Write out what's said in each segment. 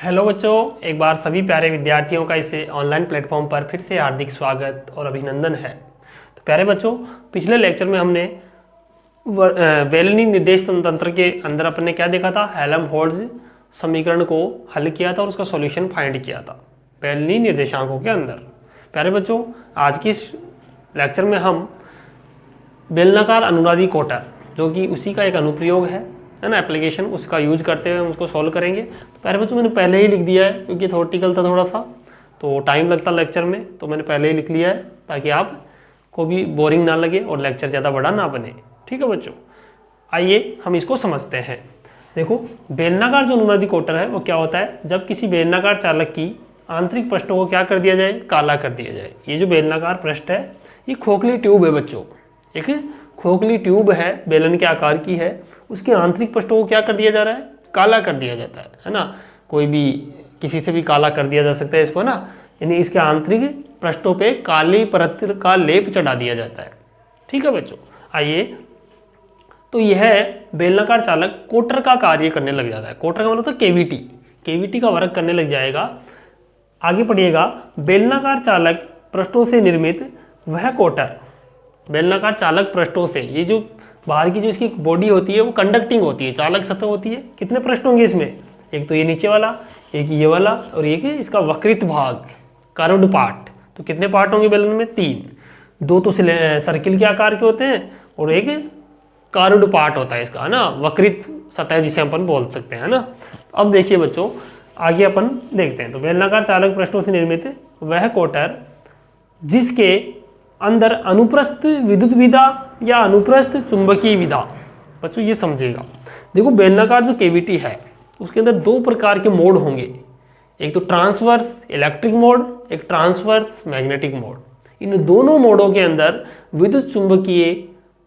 Hello बच्चों, एक बार सभी प्यारे विद्यार्थियों का इस ऑनलाइन प्लेटफॉर्म पर फिर से हार्दिक स्वागत और अभिनंदन है। तो प्यारे बच्चों, पिछले लेक्चर में हमने बेलनी निर्देश तंत्र के अंदर अपने क्या देखा था, हेल्महोल्ट्ज़ समीकरण को हल किया था और उसका सॉल्यूशन फाइंड किया था बेलनी निर्देशांकों के अंदर। प्यारे बच्चों, आज की इस लेक्चर में हम बेलनाकार अनुनादी कोटर, जो कि उसी का एक अनुप्रयोग है ना, एप्लीकेशन, उसका यूज करते हुए हम उसको सॉल्व करेंगे। तो पहले बच्चों मैंने पहले ही लिख दिया है क्योंकि थ्योरेटिकल था थोड़ा सा, तो टाइम लगता लेक्चर में, तो मैंने पहले ही लिख लिया है ताकि आप को भी बोरिंग ना लगे और लेक्चर ज़्यादा बड़ा ना बने। ठीक है बच्चों, आइए हम इसको समझते हैं। देखो, बेलनाकार जो अनुनादी कोटर है वो क्या होता है, जब किसी बेलनाकार चालक की आंतरिक पृष्ठों को क्या कर दिया जाए, काला कर दिया जाए। ये जो बेलनाकार पृष्ठ है ये खोखली ट्यूब है बच्चों, एक खोखली ट्यूब है, बेलन के आकार की है, उसके आंतरिक पृष्ठों को क्या कर दिया जा रहा है, काला कर दिया जाता है ना। कोई भी किसी से भी काला कर दिया जा सकता है इसको ना, यानी इसके आंतरिक पृष्ठों पे काली परत का लेप चढ़ा दिया जाता है। ठीक है बच्चों, आइए, तो यह बेलनाकार चालक कोटर का कार्य करने लग जाता है। कोटर का मतलब तो केवीटी, केवीटी का वर्क करने लग जाएगा। आगे पढ़िएगा, बेलनाकार चालक पृष्ठों से निर्मित वह कोटर, बेलनाकार चालक पृष्ठों से, ये जो बाहर की जो इसकी बॉडी होती है वो कंडक्टिंग होती है, चालक सतह होती है। कितने पृष्ठ होंगे इसमें, एक तो ये नीचे वाला, एक ये वाला, और एक इसका वक्रित भाग, कर्व्ड पार्ट। तो कितने पार्ट होंगे बेलन में, 3। 2 तो सर्किल के आकार के होते हैं और एक कर्व्ड पार्ट होता है इसका, है ना, वक्रित सतह जिसे अपन बोल सकते हैं ना। अब देखिए बच्चों, आगे अपन देखते हैं। तो बेलनाकार चालक पृष्ठों से निर्मित वह कोटर जिसके अंदर अनुप्रस्थ विद्युत विधा या अनुप्रस्थ चुंबकीय विधा। बच्चों ये समझिएगा, देखो बेलनाकार जो केविटी है उसके अंदर 2 प्रकार के मोड होंगे, एक तो ट्रांसवर्स इलेक्ट्रिक मोड, एक ट्रांसवर्स मैग्नेटिक मोड। इन दोनों मोडों के अंदर विद्युत चुंबकीय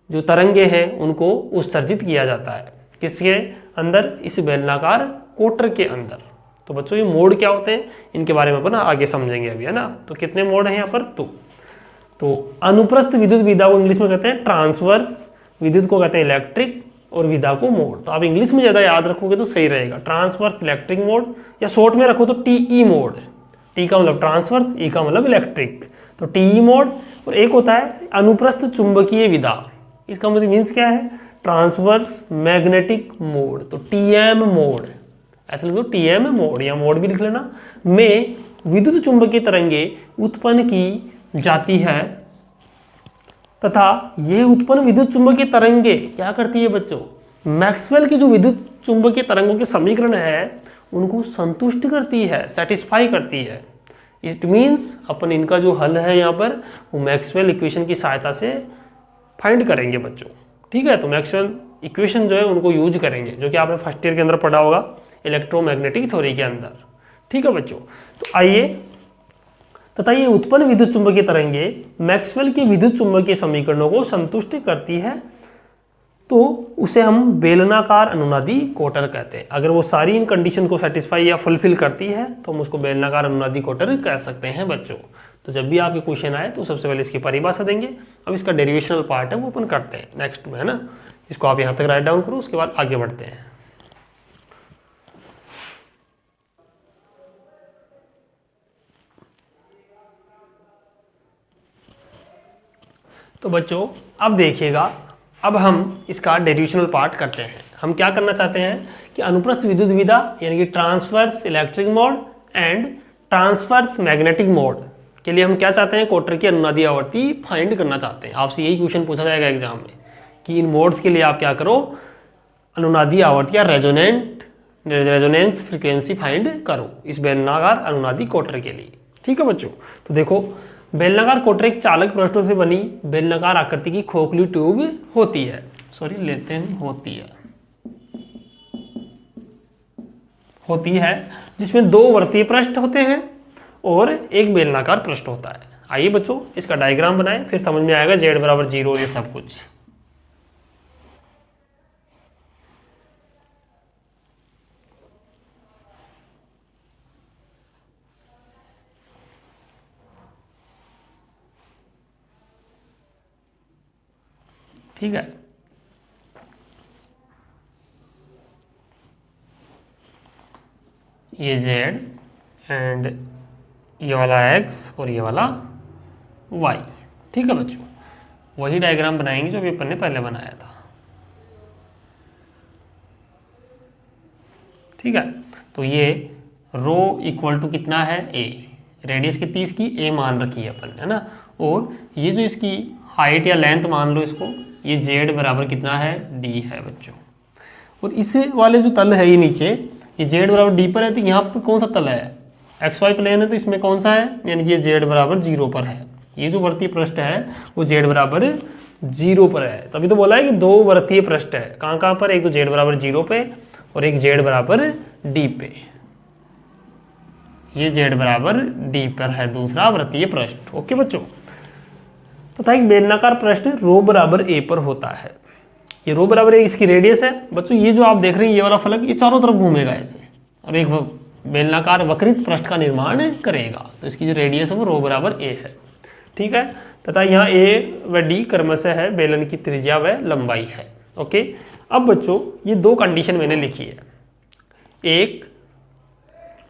जो तरंगे हैं उनको उत्सर्जित किया जाता है। किसके अंदर, इस बेलनाकार कोटर के अंदर। तो बच्चों ये मोड क्या होते हैं इनके बारे में अपन आगे समझेंगे अभी, है ना। तो कितने मोड हैं यहाँ पर, तो अनुप्रस्थ विद्युत विधा को इंग्लिश में कहते हैं ट्रांसवर्स, विद्युत को कहते हैं इलेक्ट्रिक, और विधा को मोड। तो आप इंग्लिश में ज़्यादा याद रखोगे तो सही रहेगा, ट्रांसवर्स इलेक्ट्रिक मोड, या शॉर्ट में रखो तो टीई मोड। टी का मतलब ट्रांसवर्स, ई का मतलब इलेक्ट्रिक, तो टीई मोड। और एक होता है अनुप्रस्थ चुंबकीय विधा, इसका मतलब मीन्स क्या है, ट्रांसवर्स मैग्नेटिक मोड, तो टीएम मोड। ऐसा लिखो टीएम मोड, या मोड भी लिख लेना, में विद्युत चुंबकीय तरंगे उत्पन्न की जाती है तथा ये उत्पन्न विद्युत चुंबकीय तरंगे क्या करती है बच्चों, मैक्सवेल की जो विद्युत चुंबकीय तरंगों के समीकरण है उनको संतुष्ट करती है, सेटिस्फाई करती है। इट मीन्स अपन इनका जो हल है यहाँ पर वो मैक्सवेल इक्वेशन की सहायता से फाइंड करेंगे बच्चों। ठीक है, तो मैक्सवेल इक्वेशन जो है उनको यूज करेंगे, जो कि आपने फर्स्ट ईयर के अंदर पढ़ा होगा इलेक्ट्रोमैग्नेटिक थ्योरी के अंदर। ठीक है बच्चों, तो आइए, तथा ये उत्पन्न विद्युत चुंबकीय तरंगे मैक्सवेल के विद्युत चुंबकीय समीकरणों को संतुष्ट करती है, तो उसे हम बेलनाकार अनुनादी कोटर कहते हैं। अगर वो सारी इन कंडीशन को सेटिस्फाई या फुलफिल करती है तो हम उसको बेलनाकार अनुनादी कोटर कह सकते हैं बच्चों। तो जब भी आपके क्वेश्चन आए तो सबसे पहले इसकी परिभाषा देंगे, अब इसका डेरिवेशनल पार्ट है वो अपन करते हैं नेक्स्ट में, है ना। इसको आप यहाँ तक राइट डाउन करो, उसके बाद आगे बढ़ते हैं। तो बच्चों अब देखिएगा, अब हम इसका डेरिवेशनल पार्ट करते हैं। हम क्या करना चाहते हैं कि अनुप्रस्थ विद्युत विधा यानी कि transverse electric mode and transverse magnetic mode के लिए हम क्या चाहते हैं, कोटर की अनुनादी आवर्ती फाइंड करना चाहते हैं। आपसे यही क्वेश्चन पूछा जाएगा एग्जाम में कि इन मोड्स के लिए आप क्या करो, अनुनादी आवर्ती या रेजोनेंस फ्रीक्वेंसी फाइंड करो इस बेलनाकार अनुनादी कोटर के लिए। ठीक है बच्चों, तो देखो बेलनाकार कोटर एक चालक पृष्ठों से बनी बेलनाकार आकृति की खोखली ट्यूब होती है, सॉरी लेते नहीं होती है जिसमें 2 वर्तीय पृष्ठ होते हैं और एक बेलनाकार पृष्ठ होता है। आइए बच्चों इसका डायग्राम बनाएं, फिर समझ में आएगा z बराबर 0 ये सब कुछ। ठीक है, ये जेड एंड ये वाला एक्स और ये वाला वाई। ठीक है बच्चों, वही डायग्राम बनाएंगे जो भी अपन ने पहले बनाया था। ठीक है, तो ये रो इक्वल टू कितना है ए, रेडियस कितनी इसकी ए मान रखी है अपन, है ना। और ये जो इसकी हाइट या लेंथ मान लो इसको, ये जेड बराबर कितना है डी है बच्चों। और इस वाले जो तल है ये नीचे, ये जेड बराबर डी पर है, तो यहाँ पर कौन सा तल है, एक्स वाई प्लेन है, तो इसमें कौन सा है, यानी कि ये जेड बराबर 0 पर है। ये जो वर्तीय पृष्ठ है वो जेड बराबर 0 पर है। तभी तो बोला है कि दो वर्तीय पृष्ठ है, कहाँ कहाँ पर, एक तो जेड बराबर 0 पे और एक जेड बराबर डी पे। ये जेड बराबर डी पर है दूसरा वृत्तीय पृष्ठ। ओके बच्चों, तथा एक बेलनाकार पृष्ठ रो बराबर ए पर होता है। ये रो बराबर ए इसकी रेडियस है बच्चों। ये जो आप देख रहे हैं ये वाला फलक, ये चारों तरफ घूमेगा ऐसे और एक बेलनाकार वक्रित पृष्ठ का निर्माण करेगा। तो इसकी जो रेडियस है वो रो बराबर ए है। ठीक है, तथा यहाँ ए व डी क्रमशः है बेलन की त्रिज्या व लंबाई है। ओके, अब बच्चों ये दो कंडीशन मैंने लिखी है, 1,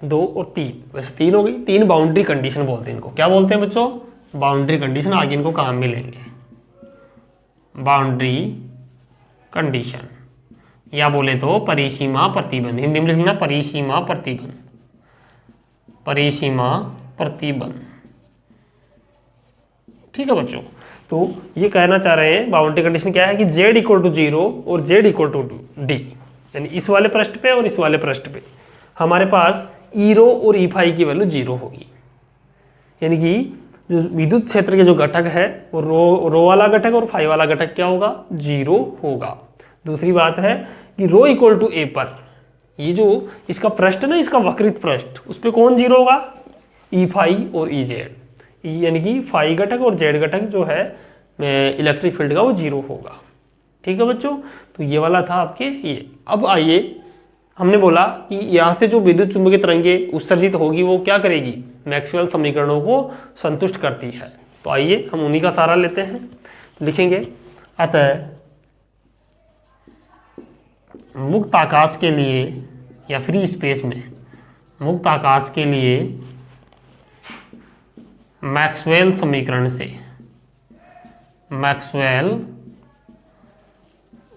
2 और 3। वैसे 3 हो गई, 3 बाउंड्री कंडीशन बोलते हैं इनको। क्या बोलते हैं बच्चों, बाउंड्री कंडीशन। आगे इनको काम में लेंगे, बाउंड्री कंडीशन, या बोले तो परिसीमा प्रतिबंध। हिंदी में लिखना परिसीमा प्रतिबंध, परिसीमा प्रतिबंध। ठीक है बच्चों, तो ये कहना चाह रहे हैं बाउंड्री कंडीशन क्या है कि z इक्वल टू 0 और z इक्वल टू डी, यानी इस वाले पृष्ठ पे और इस वाले पृष्ठ पे हमारे पास ई रो और ई फाई की वैल्यू 0 होगी। यानी कि जो विद्युत क्षेत्र के जो घटक है वो रो वाला घटक और फाई वाला घटक क्या होगा, 0 होगा। दूसरी बात है कि रो इक्वल टू ए पर ये जो इसका पृष्ठ ना, इसका वक्रित पृष्ठ, उस पर कौन 0 होगा, ई फाई और ई जेड, यानी कि फाई घटक और जेड घटक जो है इलेक्ट्रिक फील्ड का वो 0 होगा। ठीक है बच्चों, तो ये वाला था आपके ये। अब आइए, हमने बोला कि यहाँ से जो विद्युत चुंबकीय तरंगे उत्सर्जित होगी वो क्या करेगी, मैक्सवेल समीकरणों को संतुष्ट करती है। तो आइए हम उन्हीं का सहारा लेते हैं, तो लिखेंगे अतः मुक्त आकाश के लिए या फ्री स्पेस में, मुक्त आकाश के लिए मैक्सवेल समीकरण से, मैक्सवेल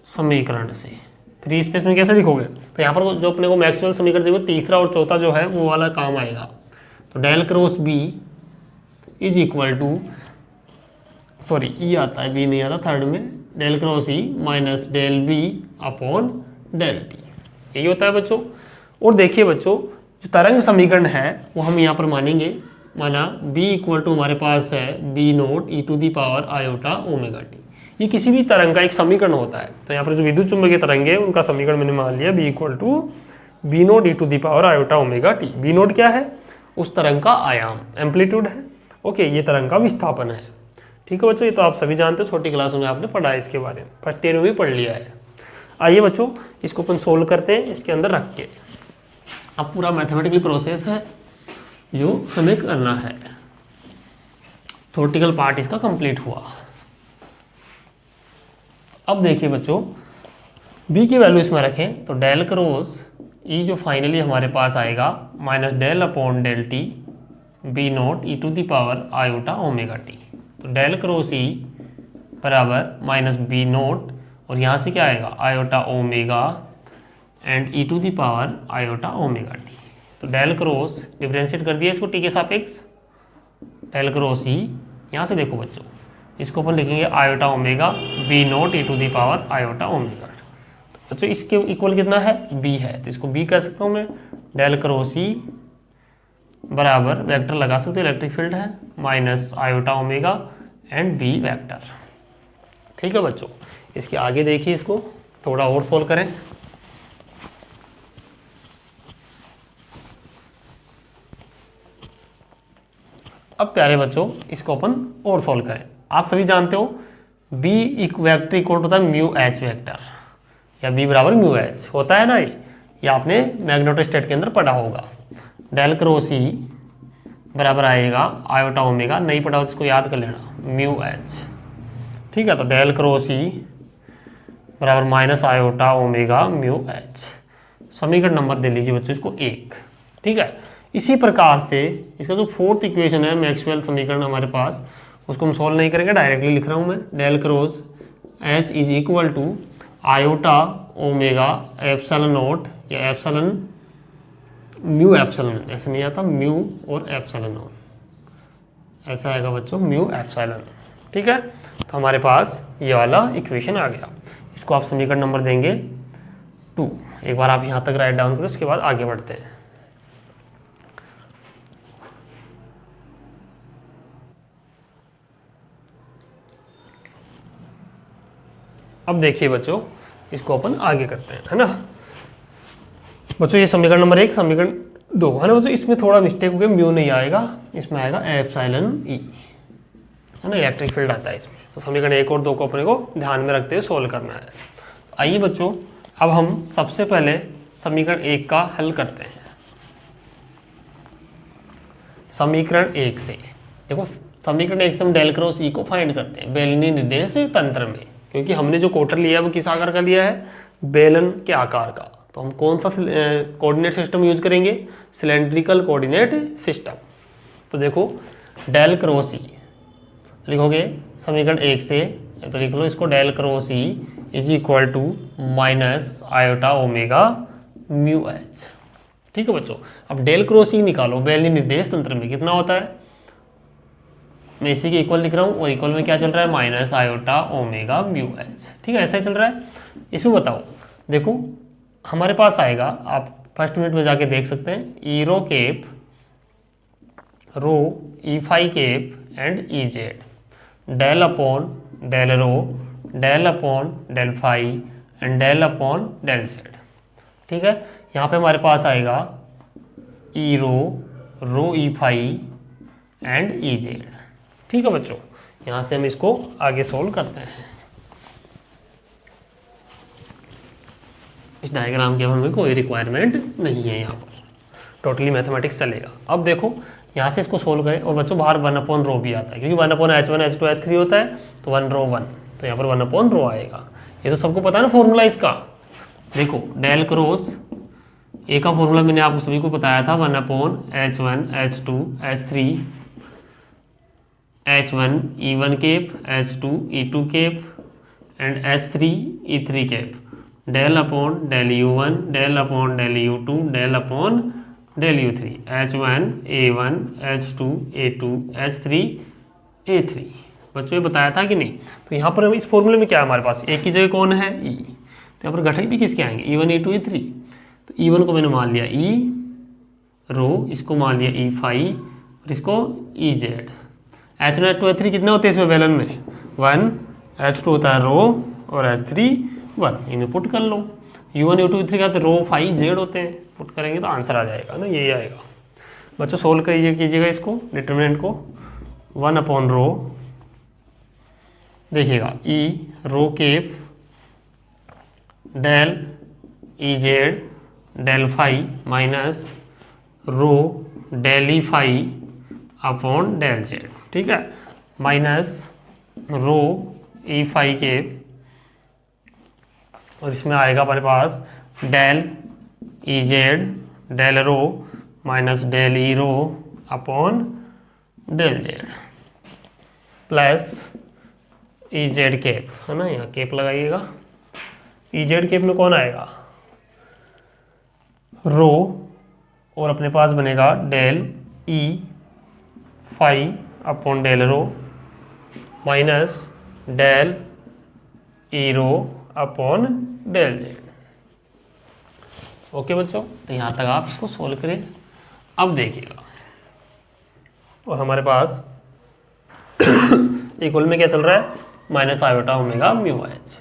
समीकरण से, फ्री स्पेस में कैसे लिखोगे, तो यहाँ पर जो अपने को मैक्सवेल समीकरण चाहिए तीसरा और चौथा जो है वो वाला काम आएगा। तो del cross B is equal to, sorry E आता है, बी नहीं आता थर्ड में, del cross E minus del B upon del T, यही होता है बच्चों। और देखिए बच्चों, जो तरंग समीकरण है वो हम यहाँ पर मानेंगे, माना b इक्वल टू हमारे पास है b naught E to the power iota omega T. ये किसी भी तरंग का एक समीकरण होता है। तो यहाँ पर जो विद्युत चुंबकीय तरंगे उनका समीकरण मैंने मान लिया b equal to b naught E to the power iota omega T. b naught क्या है, उस तरंग का आयाम, एम्पलीट्यूड है। ओके, ये तरंग का विस्थापन है। ठीक है बच्चों, ये तो आप सभी जानते हो, छोटी क्लासों में आपने पढ़ा है इसके बारे में, फर्स्ट ईयर में भी पढ़ लिया है। आइए बच्चों, इसको अपन सोल्व करते हैं इसके अंदर रख के। अब पूरा मैथमेटिकल प्रोसेस है जो हमें करना है, थ्योरेटिकल पार्ट इसका कंप्लीट हुआ। अब देखिए बच्चों, b की वैल्यू इसमें रखें तो डेल क्रॉस ई जो फाइनली हमारे पास आएगा minus del upon del T B naught E to the power iota omega T. तो डेल क्रॉस ई बराबर माइनस बी नोट और यहाँ से क्या आएगा iota omega and E to the power iota omega T. तो डेल क्रॉस डिफरेंशिएट कर दिया इसको टी के सापेक्ष, डेल क्रॉस ई, यहाँ से देखो बच्चों इसको अपन लिखेंगे iota omega B naught E to the power iota omega. तो बच्चों इसके इक्वल कितना है, बी है, तो इसको बी कह सकता हूँ मैं। डेल क्रॉस ई बराबर वेक्टर लगा सकते हो, इलेक्ट्रिक फील्ड है, minus iota omega and B vector. ठीक है बच्चों, इसके आगे देखिए, इसको थोड़ा और सोल्व करें। अब प्यारे बच्चों इसको अपन और सोल्व करें। आप सभी जानते हो b वेक्टर इक्वल टू था म्यू एच वेक्टर, या b बराबर म्यू एच होता है ना, ये आपने मैग्नेटोस्टैट के अंदर पढ़ा होगा। डेल क्रॉस ई बराबर आएगा आयोटा ओमेगा, नहीं पढ़ा हो तो इसको याद कर लेना, म्यू एच। ठीक है, तो डेल क्रॉस ई बराबर minus iota omega mu H. समीकरण नंबर दे लीजिए बच्चों इसको 1। ठीक है। इसी प्रकार से इसका जो फोर्थ इक्वेशन है मैक्सवेल समीकरण हमारे पास, उसको हम सॉल्व नहीं करेंगे, डायरेक्टली लिख रहा हूँ मैं। Del cross H is equal to iota omega epsilon naught या एप्सिलॉन म्यू एप्सिलॉन, ऐसे नहीं आता, म्यू और एप्सिलॉन नॉट ऐसा आएगा बच्चों, म्यू एप्सिलॉन। ठीक है, तो हमारे पास ये वाला इक्वेशन आ गया। इसको आप समीकरण नंबर देंगे 2। एक बार आप यहाँ तक राइट डाउन करो, उसके बाद आगे बढ़ते हैं। अब देखिए बच्चों, इसको अपन आगे करते हैं, है ना बच्चों। ये समीकरण नंबर 1, समीकरण 2 है ना बच्चों। इसमें थोड़ा मिस्टेक हो गया, म्यू नहीं आएगा, इसमें आएगा एप्सिलॉन ई, है ना, इलेक्ट्रिक फील्ड आता है इसमें। तो समीकरण 1 और 2 को अपने को ध्यान में रखते हुए सोल्व करना है। आइए बच्चों, अब हम सबसे पहले समीकरण 1 का हल करते हैं। समीकरण 1 से देखो, समीकरण 1 से हम डेल क्रॉस ई को फाइंड करते हैं बेलनी निर्देश तंत्र में, क्योंकि हमने जो क्वार्टर लिया है वो किस आकार का लिया है, बेलन के आकार का। तो हम कौन सा कोऑर्डिनेट सिस्टम यूज करेंगे, सिलेंड्रिकल कोऑर्डिनेट सिस्टम। तो देखो डेल क्रॉस ई लिखोगे समीकरण 1 से, तो लिख लो इसको del cross E is equal to minus iota omega mu H. ठीक है बच्चों, अब डेल क्रॉस ई निकालो बेलनी निर्देश तंत्र में कितना होता है, मैं इसी के इक्वल लिख रहा हूँ, और इक्वल में क्या चल रहा है, minus iota omega mu H. ठीक है, ऐसा ही चल रहा है। इसमें बताओ, देखो हमारे पास आएगा, आप फर्स्ट यूनिट में जाके देख सकते हैं, E rho cap, rho E phi cap and E Z, del upon del rho, del upon del phi and del upon del Z. ठीक है, यहाँ पे हमारे पास आएगा E rho E phi and E Z. ठीक है बच्चों, यहाँ से हम इसको आगे सोल्व करते हैं। इस डायग्राम की अब हमें कोई रिक्वायरमेंट नहीं है, यहाँ पर टोटली मैथमेटिक्स चलेगा। अब देखो यहाँ से इसको सोल्व करें, और बच्चों बाहर 1 रो भी आता है, क्योंकि 1 H1 H2 H3 होता है, तो 1 रो 1, तो यहाँ पर 1 रो आएगा। ये तो सबको पता है ना फॉर्मूला इसका। देखो डेल क्रॉस ए का फॉर्मूला मैंने आपको सभी को बताया था, 1/H1 H2 H3 H1 E1 cap, H2 E2 cap and H3 E3 cap, del upon del U1, del upon del U2, del upon del U3, H1 A1 H2 A2 H3 A3। बच्चों ये बताया था कि नहीं। तो यहाँ पर हम इस फॉर्मूले में क्या है, हमारे पास एक की जगह कौन है, E, तो यहाँ पर घटक भी किसके आएंगे, E1 E2 E3। तो E1 को मैंने मान लिया E रो, इसको मान लिया E फाई और इसको E Z. H1 H2 H3 कितने होते हैं इसमें बेलन में, 1, H2 होता है रो और H3 1, इन्हें पुट कर लो। U1 U2 U3 का तो रो फाई जेड होते हैं, पुट करेंगे तो आंसर आ जाएगा ना, यही आएगा। बच्चों सोल्व कीजिएगा इसको, डिटरमिनेंट को, 1 रो, देखिएगा E rho cap del E Z del phi minus rho del E phi upon del Z. ठीक है, minus rho E phi cap, और इसमें आएगा हमारे पास del E Z del rho minus del E rho upon del Z plus E Z cap, है ना, यहाँ केप लगाइएगा। ई जेड केप में कौन आएगा, रो, और अपने पास बनेगा del E phi upon del rho minus del E rho upon del Z. Okay बच्चों, तो यहाँ तक आप इसको सोल्व करें। अब देखिएगा, और हमारे पास इक्वल में क्या चल रहा है, minus iota omega mu H.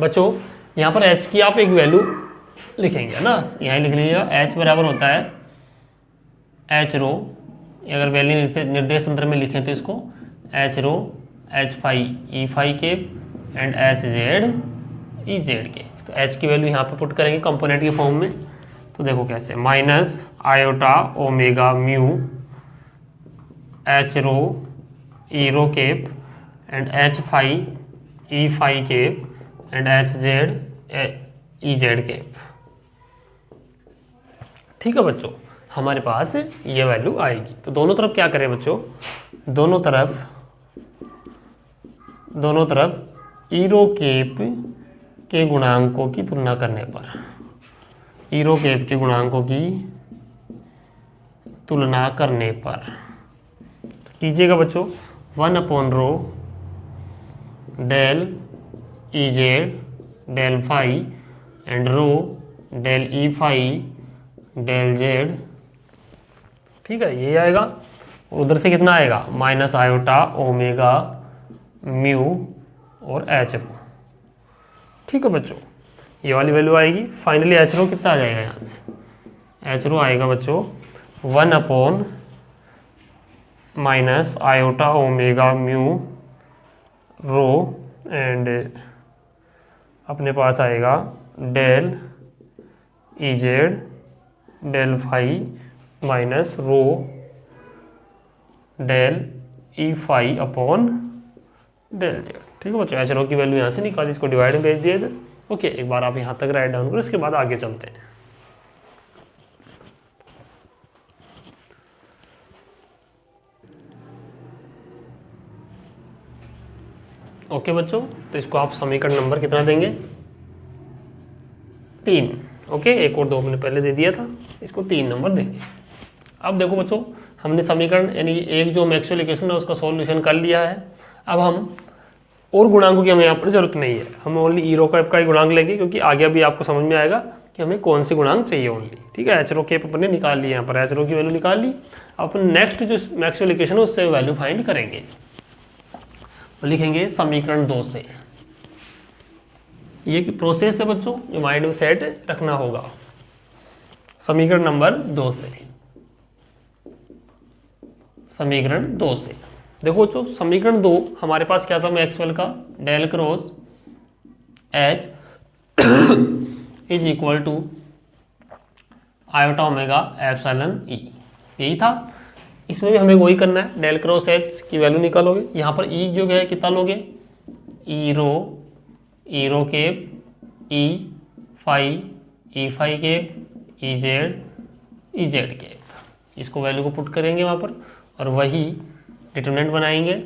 बच्चों यहाँ पर एच की आप एक वैल्यू लिखेंगे ना, यहाँ लिख लीजिएगा, एच बराबर होता है एच रो, अगर वैल्यू निर्देश तंत्र में लिखें तो इसको H rho H phi E phi cap and H Z E Z K. तो एच की वैल्यू यहाँ पे पुट करेंगे कंपोनेंट के फॉर्म में, तो देखो कैसे, minus iota omega mu H rho E rho cap and H phi E phi cap and H Z E Z cap. ठीक है बच्चों, हमारे पास ये वैल्यू आएगी। तो दोनों तरफ क्या करें बच्चों, दोनों तरफ ईरो केप के गुणांकों की तुलना करने पर, ईरो केप के गुणांकों की तुलना करने पर कीजिएगा बच्चों 1/रो del E Z del phi and rho del E phi del Z. ठीक है, ये आएगा। और उधर से कितना आएगा, माइनस आयोटा ओमेगा म्यू और एच रो। ठीक है बच्चों, ये वाली वैल्यू आएगी। फाइनली एच रो कितना आ जाएगा यहाँ से, एच रो आएगा बच्चों 1/ minus iota omega mu rho and अपने पास आएगा del E Z del phi minus rho del E phi upon del Z. ठीक है बच्चों, एच रो की वैल्यू यहाँ से निकाली, इसको डिवाइड में भेज दिए थे। ओके, एक बार आप यहाँ तक राइट डाउन करो, इसके बाद आगे चलते हैं। ओके बच्चों, तो इसको आप समीकरण नंबर कितना देंगे, 3। ओके, 1 और 2 हमने पहले दे दिया था, इसको 3 नंबर देंगे। अब देखो बच्चों, हमने समीकरण यानी एक जो मैक्सवेल इक्वेशन है उसका सॉल्यूशन कर लिया है। अब हम और गुणांकों की हमें यहाँ पर जरूरत नहीं है, हम ओनली ईरो कैप का ही गुणांक लेंगे, क्योंकि आगे अभी आपको समझ में आएगा कि हमें कौन से गुणांक चाहिए ओनली। ठीक है, एच रो केप अपने निकाल ली, यहाँ पर एच रो की वैल्यू निकाल ली। अपन नेक्स्ट जो मैक्सवेल इक्वेशन है उससे वैल्यू फाइंड करेंगे। तो लिखेंगे समीकरण 2 से, ये प्रोसेस है बच्चों, ये माइंड में सेट रखना होगा। समीकरण नंबर 2 से, समीकरण 2 से देखो बच्चों, समीकरण 2 हमारे पास क्या था, मैक्सवेल का del cross H is equal to iota omega epsilon E, यही था। इसमें भी हमें वही करना है, डेल क्रॉस एच की वैल्यू निकालोगे। यहाँ पर ई जो है कितना लोगे, E rho cap E phi cap E Z cap, इसको वैल्यू को पुट करेंगे वहाँ पर और वही डिटरमिनेंट बनाएंगे।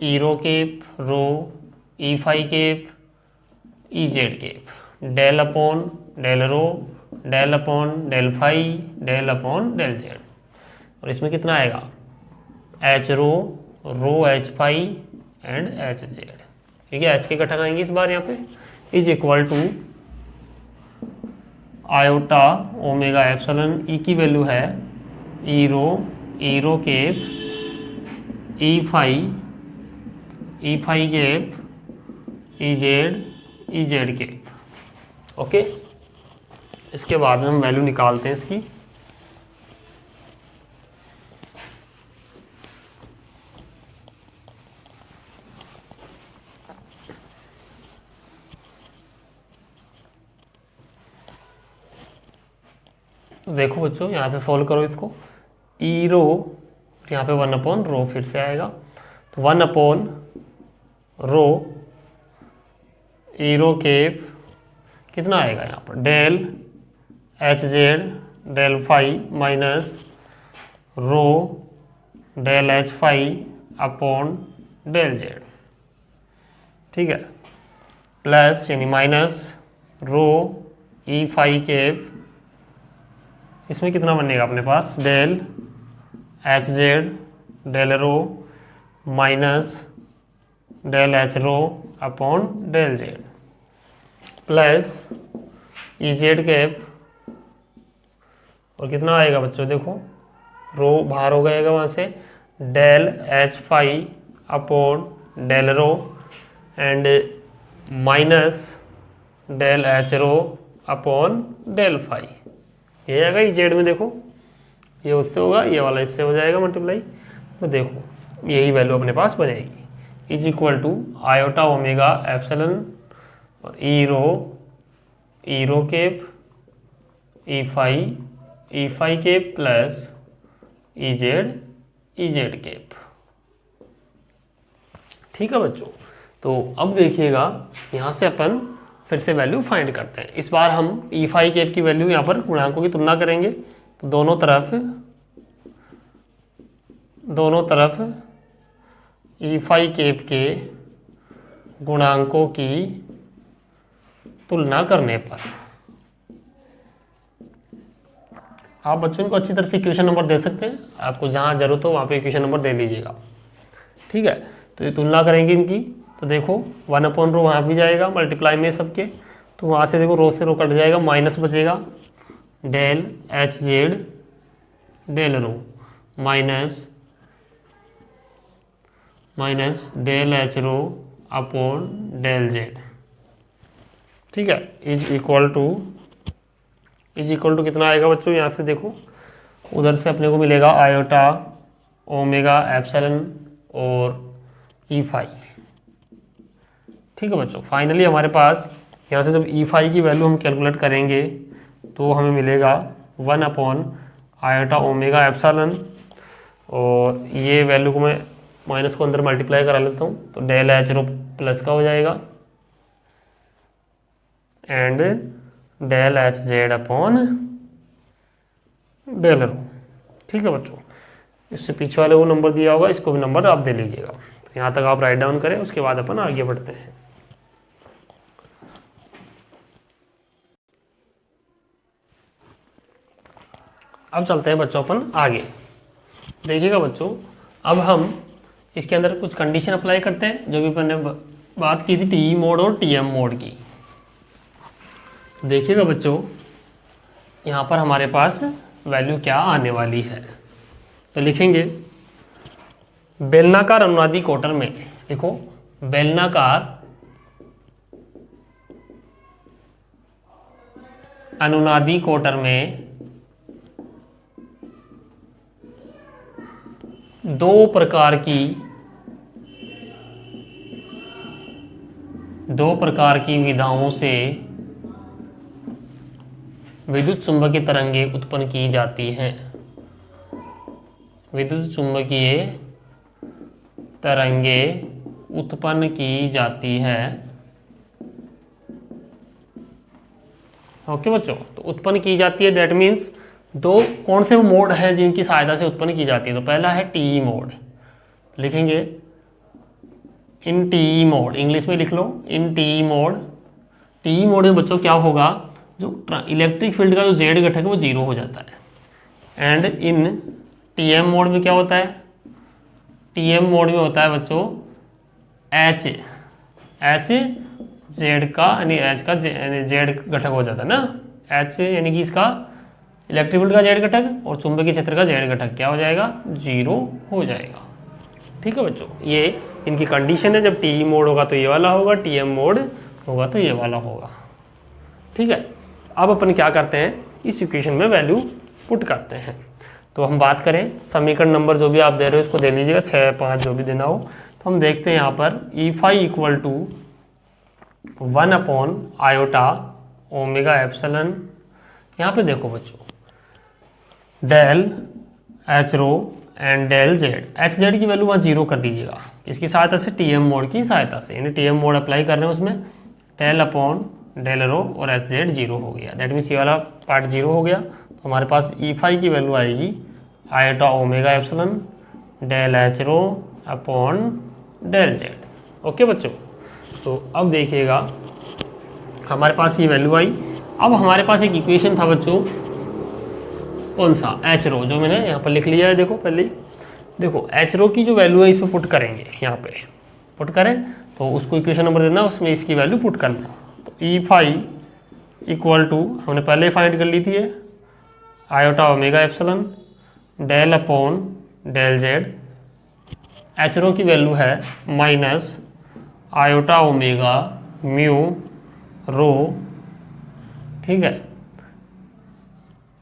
E rho cap rho E phi cap E Z cap, del upon del rho del upon del phi del upon del Z. और इसमें कितना आएगा, H rho H phi and H Z. ठीक है, एच के घटक आएंगे इस बार यहाँ पे, is equal to iota omega epsilon E की वैल्यू है E rho cap E phi cap E Z cap. Okay, इसके बाद में हम वैल्यू निकालते हैं इसकी। तो देखो बच्चों, यहाँ से सॉल्व करो इसको, ईरो यहाँ पे 1/रो फिर से आएगा, तो 1/रो ईरो केप कितना आएगा यहाँ पर, del H Z del phi minus rho del H phi upon del Z. ठीक है, प्लस यानी minus rho E phi cap, इसमें कितना बनेगा अपने पास, del H Z del rho minus del H rho upon del Z, plus E Z cap, और कितना आएगा बच्चों, देखो रो बाहर हो गएगा वहाँ से, del H phi upon del rho and minus del H rho upon del phi, ये आएगा ई जेड में। देखो ये उससे होगा, ये वाला इससे हो जाएगा मल्टीप्लाई, तो देखो यही वैल्यू अपने पास बनेगी, is equal to iota omega epsilon और E rho cap E phi cap plus E Z cap. ठीक है बच्चों, तो अब देखिएगा यहाँ से अपन फिर से वैल्यू फाइंड करते हैं। इस बार हम ई फाई कैप की वैल्यू यहाँ पर गुणांकों की तुलना करेंगे। तो दोनों तरफ ई फाई कैप के गुणांकों की तुलना करने पर आप बच्चों को अच्छी तरह से इक्वेशन नंबर दे सकते हैं। आपको जहाँ जरूरत हो वहाँ पे इक्वेशन नंबर दे लीजिएगा, ठीक है। तो ये तुलना करेंगे इनकी। तो देखो 1/रो वहाँ भी जाएगा मल्टीप्लाई में सबके, तो वहाँ से देखो रो से रो कट जाएगा, माइनस बचेगा del H Z del rho minus del H rho upon del Z, ठीक है। इज इक्वल टू कितना आएगा बच्चों, यहाँ से देखो उधर से अपने को मिलेगा आयोटा ओमेगा एप्सिलॉन और ई फाई, ठीक है बच्चों। फाइनली हमारे पास यहाँ से जब ई फाई की वैल्यू हम कैलकुलेट करेंगे तो हमें मिलेगा 1 आयोटा ओमेगा एप्सिलॉन, और ये वैल्यू को मैं माइनस को अंदर मल्टीप्लाई करा लेता हूँ, तो डेल एच रो प्लस का हो जाएगा and del H Z upon del rho, ठीक है बच्चों। इससे पीछे वाले वो नंबर दिया होगा, इसको भी नंबर आप दे लीजिएगा। तो यहाँ तक आप राइट डाउन करें, उसके बाद अपन आगे बढ़ते हैं। अब चलते हैं बच्चों अपन आगे। देखिएगा बच्चों, अब हम इसके अंदर कुछ कंडीशन अप्लाई करते हैं, जो भी अपन ने बात की थी टी मोड और टी एम मोड की। देखिएगा बच्चों, यहाँ पर हमारे पास वैल्यू क्या आने वाली है। तो लिखेंगे बेलनाकार अनुनादी कोटर में, देखो बेलनाकार अनुनादी कोटर में दो प्रकार की विधाओं से विद्युत चुम्बकीय तरंगें उत्पन्न की जाती हैं। विद्युत चुम्बकीय तरंगें उत्पन्न की जाती है, ओके बच्चों। तो उत्पन्न की जाती है, दैट मीन्स दो कौन से मोड हैं जिनकी सहायता से उत्पन्न की जाती है। तो पहला है टी मोड, लिखेंगे इन टी मोड, इंग्लिश में लिख लो इन टी मोड। टी मोड में बच्चों क्या होगा, जो इलेक्ट्रिक फील्ड का जो जेड घटक है वो 0 हो जाता है। एंड इन टीएम मोड में क्या होता है, टीएम मोड में होता है बच्चों एच जेड का, यानी एच का जेड घटक हो जाता है ना, एच यानी कि इसका इलेक्ट्रिक फील्ड का जेड घटक और चुंबकीय क्षेत्र का जेड घटक क्या हो जाएगा, 0 हो जाएगा, ठीक है बच्चों। ये इनकी कंडीशन है, जब टी मोड होगा तो ये वाला होगा, टीएम मोड होगा तो ये वाला होगा, ठीक है। अब अपन क्या करते हैं, इस इक्वेशन में वैल्यू पुट करते हैं। तो हम बात करें समीकरण नंबर जो भी आप दे रहे हो इसको दे लीजिएगा, 6, 5 जो भी देना हो। तो हम देखते हैं यहाँ पर E phi equal to 1 iota omega epsilon. यहाँ पे देखो बच्चों del H rho and del Z, H Z की वैल्यू वहाँ 0 कर दीजिएगा, इसकी सहायता से टीएम मोड की सहायता से, यानी टीएम मोड अप्लाई कर रहे हैं उसमें डेल अपॉन डेल रो और एच जेड 0 हो गया, दैट मीन्स ये वाला पार्ट 0 हो गया। तो हमारे पास ई फाई की वैल्यू आएगी iota omega epsilon del H rho upon del Z, okay बच्चों। तो अब देखिएगा हमारे पास ये वैल्यू आई। अब हमारे पास एक इक्वेशन था बच्चों, कौन सा, एच रो, जो मैंने यहाँ पर लिख लिया है। देखो पहले देखो एच रो की जो वैल्यू है इसमें पुट करेंगे, यहाँ पे पुट करें तो उसको इक्वेशन नंबर देना, उसमें इसकी वैल्यू पुट करना। तो ई फाई इक्वल टू हमने पहले ही फाइंड कर ली थी, iota omega epsilon del upon del Z, H rho की वैल्यू है minus iota omega mu rho, ठीक है,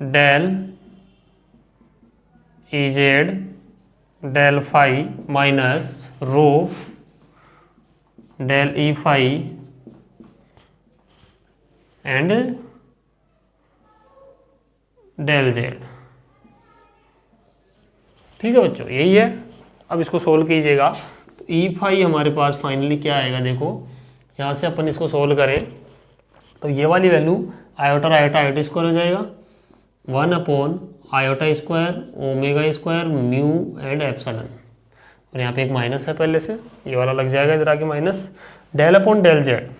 del E Z del phi minus rho del E phi and del Z, ठीक है बच्चों, यही है। अब इसको सोल्व कीजिएगा। तो ई फाई हमारे पास फाइनली क्या आएगा, देखो यहाँ से अपन इसको सोल्व करें तो ये वाली value iota iota iota square हो जाएगा 1 upon iota square omega square mu and epsilon, और यहाँ पे एक माइनस है पहले से, ये वाला लग जाएगा इधर आके minus del upon del Z.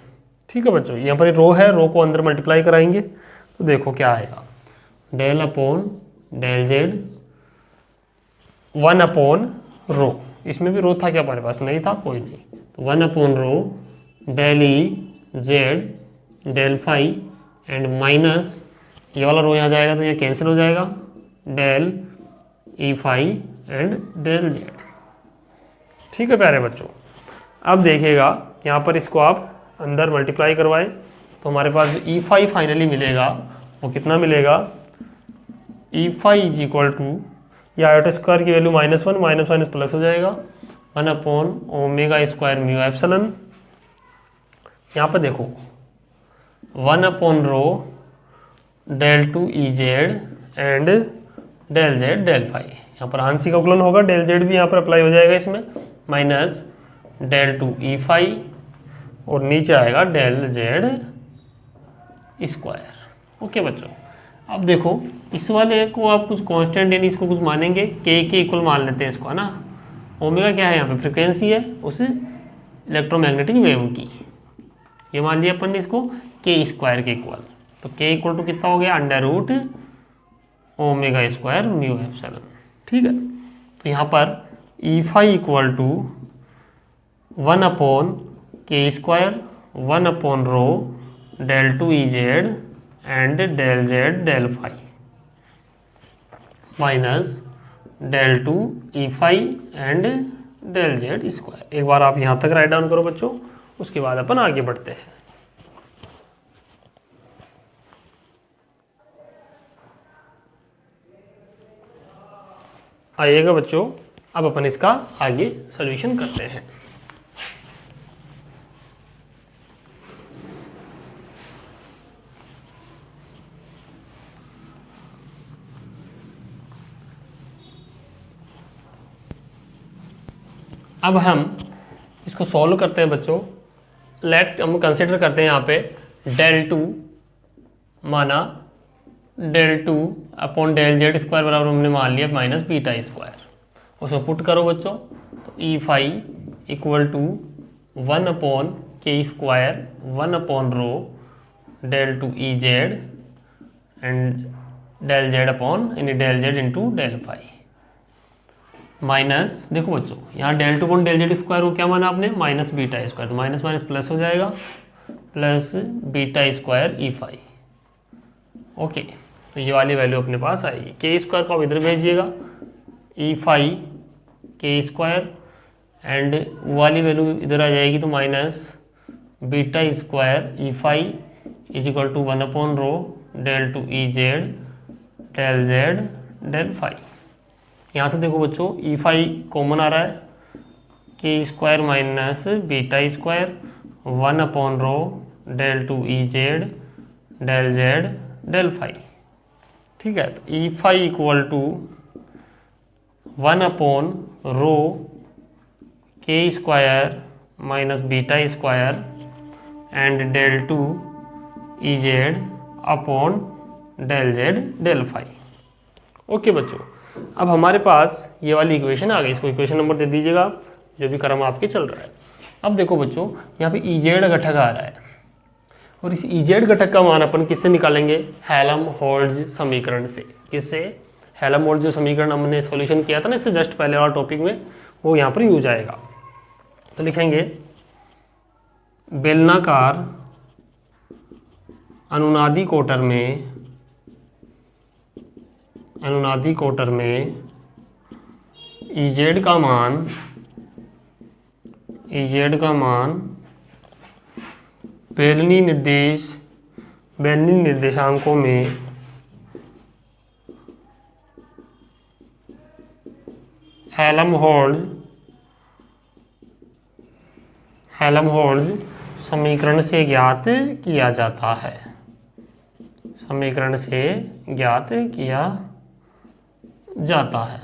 ठीक है बच्चों, यहाँ पर रो है, रो को अंदर मल्टीप्लाई कराएंगे तो देखो क्या आएगा, del upon del Z 1 upon rho, इसमें भी रो था क्या हमारे पास, नहीं था, कोई नहीं, तो 1 upon rho del E Z del phi and minus ये वाला रो यहाँ जाएगा तो ये कैंसिल हो जाएगा, del E phi and del Z. ठीक है प्यारे बच्चों, अब देखिएगा यहाँ पर इसको आप अंदर मल्टीप्लाई करवाएं तो हमारे पास जो ई फाई फाइनली मिलेगा वो कितना मिलेगा, E phi is equal to, ये आयोटा स्क्वायर की वैल्यू -1 माइनस माइनस प्लस हो जाएगा 1 upon omega square mu epsilon. यहाँ पर देखो 1 upon rho del two E Z and del Z del phi, यहाँ पर आंशिक अवकलन होगा, डेल जेड भी यहाँ पर अप्लाई हो जाएगा इसमें, minus del two E phi और नीचे आएगा डेल जेड स्क्वायर। ओके बच्चों, अब देखो इस वाले को आप कुछ कांस्टेंट यानी इसको कुछ मानेंगे, के इक्वल मान लेते हैं इसको, है ना। ओमेगा क्या है यहाँ पे, फ्रिक्वेंसी है उस इलेक्ट्रोमैग्नेटिक वेव की, ये मान लिया अपन ने इसको के स्क्वायर के इक्वल, तो के इक्वल टू कितना हो गया, under root omega square mu epsilon. ठीक है, तो यहाँ पर E phi equal to 1 upon K square 1 upon rho del two E Z and del Z del phi minus del two E phi and del Z square. एक बार आप यहाँ तक राइट डाउन करो बच्चों, उसके बाद अपन आगे बढ़ते हैं। आइएगा बच्चों, अब अपन इसका आगे सॉल्यूशन करते हैं। अब हम इसको सॉल्व करते हैं बच्चों। लेट हम कंसिडर करते हैं यहाँ पे डेल टू, माना del two upon del Z square बराबर हमने मान लिया माइनस बीटा स्क्वायर, उसको पुट करो बच्चों, तो E phi equal to 1 upon K square 1 upon rho del two E Z and del Z upon यानी del Z into del phi minus, देखो बच्चों यहाँ del two upon del Z square को क्या माना आपने, माइनस बीटा स्क्वायर, तो minus minus plus हो जाएगा, plus beta square E phi. Okay, तो ये वाली वैल्यू अपने पास आएगी, के स्क्वायर को आप इधर भेजिएगा, E phi K square and वाली वैल्यू इधर आ जाएगी, तो minus beta square E phi is equal to 1 upon rho del two E Z del Z del phi. यहाँ से देखो बच्चों ई फाई कॉमन आ रहा है, K square minus beta square 1 upon rho del two E Z del Z del phi. ठीक है, तो E phi equal to 1 upon rho K square minus beta square and del two E Z upon del Z del phi. Okay बच्चों, अब हमारे पास ये वाली equation आ गई, इसको इक्वेशन नंबर दे दीजिएगा आप, जो भी क्रम आपके चल रहा है। अब देखो बच्चों यहाँ पे ई जेड घटक आ रहा है, और इस ई जेड घटक का मान अपन किससे निकालेंगे, हेल्महोल्ट्ज समीकरण से। किससे, हेल्महोल्ट्ज जो समीकरण हमने सॉल्यूशन किया था ना इससे जस्ट पहले वाला टॉपिक में, वो यहाँ पर यूज आएगा। तो लिखेंगे बेलनाकार अनुनादी कोटर में ई जेड का मान बेलनी निर्देशांकों में हेल्महोल्ट्ज समीकरण से ज्ञात किया जाता है।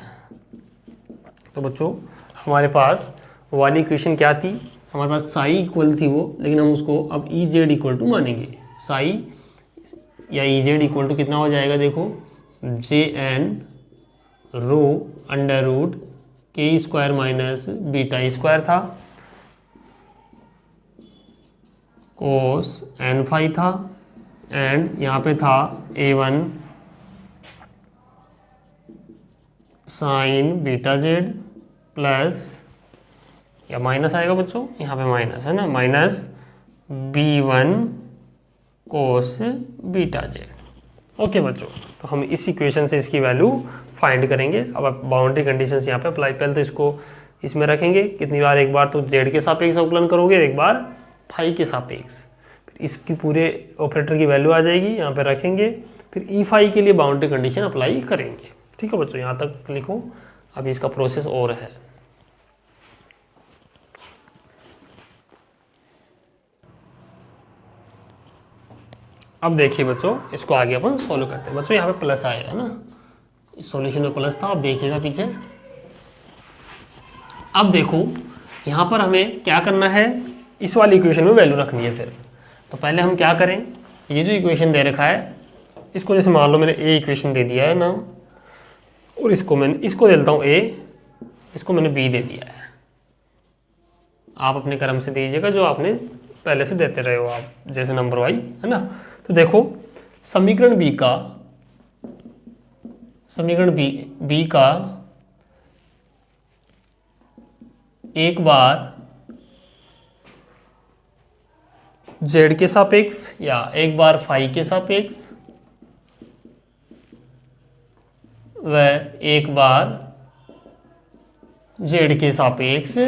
तो बच्चों हमारे पास वाली इक्वेशन क्या थी, हमारे पास साई इक्वल थी वो, लेकिन हम उसको अब ई जेड इक्वल टू मानेंगे। साई या ई जेड इक्वल टू कितना हो जाएगा, देखो जे N rho under root K square minus beta square था, कोस एन फाई था, एंड यहाँ पे था A1 sign beta Z plus, या माइनस आएगा बच्चों, यहाँ पे माइनस है ना, माइनस B1 कोस बीटा जेड। ओके बच्चों, तो हम इस इक्वेशन से इसकी वैल्यू फाइंड करेंगे। अब आप बाउंड्री कंडीशंस यहाँ पे अप्लाई, पहले तो इसको इसमें रखेंगे कितनी बार, एक बार तो जेड के सापेक्ष अवकलन करोगे, एक बार फाई के सापेक्ष, फिर इसकी पूरे ऑपरेटर की वैल्यू आ जाएगी, यहाँ पे रखेंगे, फिर ई फाई के लिए बाउंड्री कंडीशन अप्लाई करेंगे। ठीक है बच्चों, यहाँ तक लिखो, अभी इसका प्रोसेस और है। अब देखिए बच्चों, इसको आगे अपन सॉल्व करते हैं। बच्चों यहाँ पे प्लस आएगा ना, इस सॉल्यूशन में प्लस था, अब देखिएगा पीछे। अब देखो यहाँ पर हमें क्या करना है, इस वाली इक्वेशन में वैल्यू रखनी है। फिर तो पहले हम क्या करें, ये जो इक्वेशन दे रखा है इसको, जैसे मान लो मैंने ए इक्वेशन दे दिया है ना, और इसको दे देता हूँ ए, इसको मैंने बी दे दिया है। आप अपने क्रम से दीजिएगा जो आपने पहले से देते रहे हो आप, जैसे नंबर वाई है ना। तो देखो समीकरण बी का एक बार जेड के सापेक्ष या एक बार फाई के सापेक्ष व एक बार जेड के सापेक्ष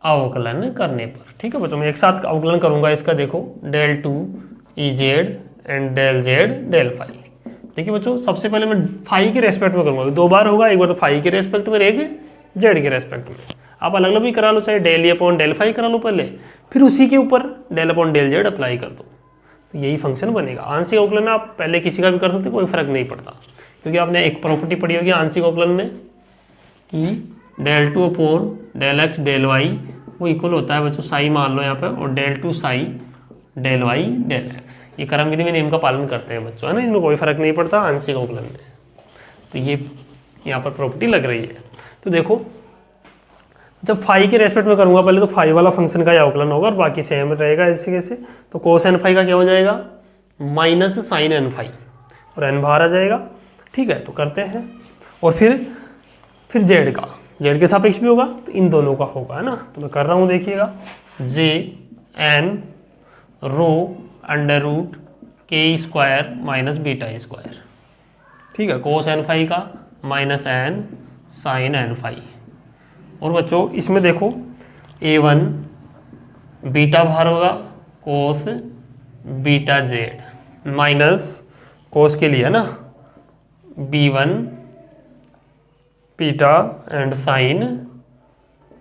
अवकलन करने पर। ठीक है बच्चों, मैं एक साथ अवकलन करूंगा इसका। देखो del two E Z and del Z del phi. देखिए बच्चों, सबसे पहले मैं फाई के रेस्पेक्ट में करूंगा, दो बार होगा, एक बार तो फाई के रेस्पेक्ट में, एक जेड के रेस्पेक्ट में। आप अलग अलग भी करा लो, चाहे डेल अपॉन डेल फाई करा लो पहले, फिर उसी के ऊपर del upon del Z apply कर दो, तो यही फंक्शन बनेगा। आंशिक अवकलन आप पहले किसी का भी कर सकते, कोई फर्क नहीं पड़ता, क्योंकि आपने एक प्रॉपर्टी पढ़ी होगी आंशिक अवकलन में कि del two upon del X del Y वो इक्वल होता है बच्चों साई मान लो यहाँ पे, और del two psi del Y del X. ये क्रम विधि में नियम का पालन करते हैं बच्चों, है ना, इनमें कोई फर्क नहीं पड़ता आंशिक अवकलन में। तो ये यहाँ पर प्रॉपर्टी लग रही है। तो देखो जब फाई के रेस्पेक्ट में करूंगा पहले, तो फाई वाला फंक्शन का ही अवकलन होगा और बाकी सेम रहेगा इसी कैसे। तो कोस एन फाई का क्या हो जाएगा, माइनस साइन एन फाई, और एन बाहर आ जाएगा। ठीक है, तो करते हैं। और फिर जेड का, जेड के सापेक्ष भी होगा, तो इन दोनों का होगा, है ना। तो मैं कर रहा हूँ, देखिएगा, J N rho under root K square minus beta square. ठीक है, कोस एन फाई का minus N sine N phi. और बच्चों इसमें देखो A1 बीटा बाहर होगा, cos beta Z minus cos के लिए, है ना, B1 beta and sine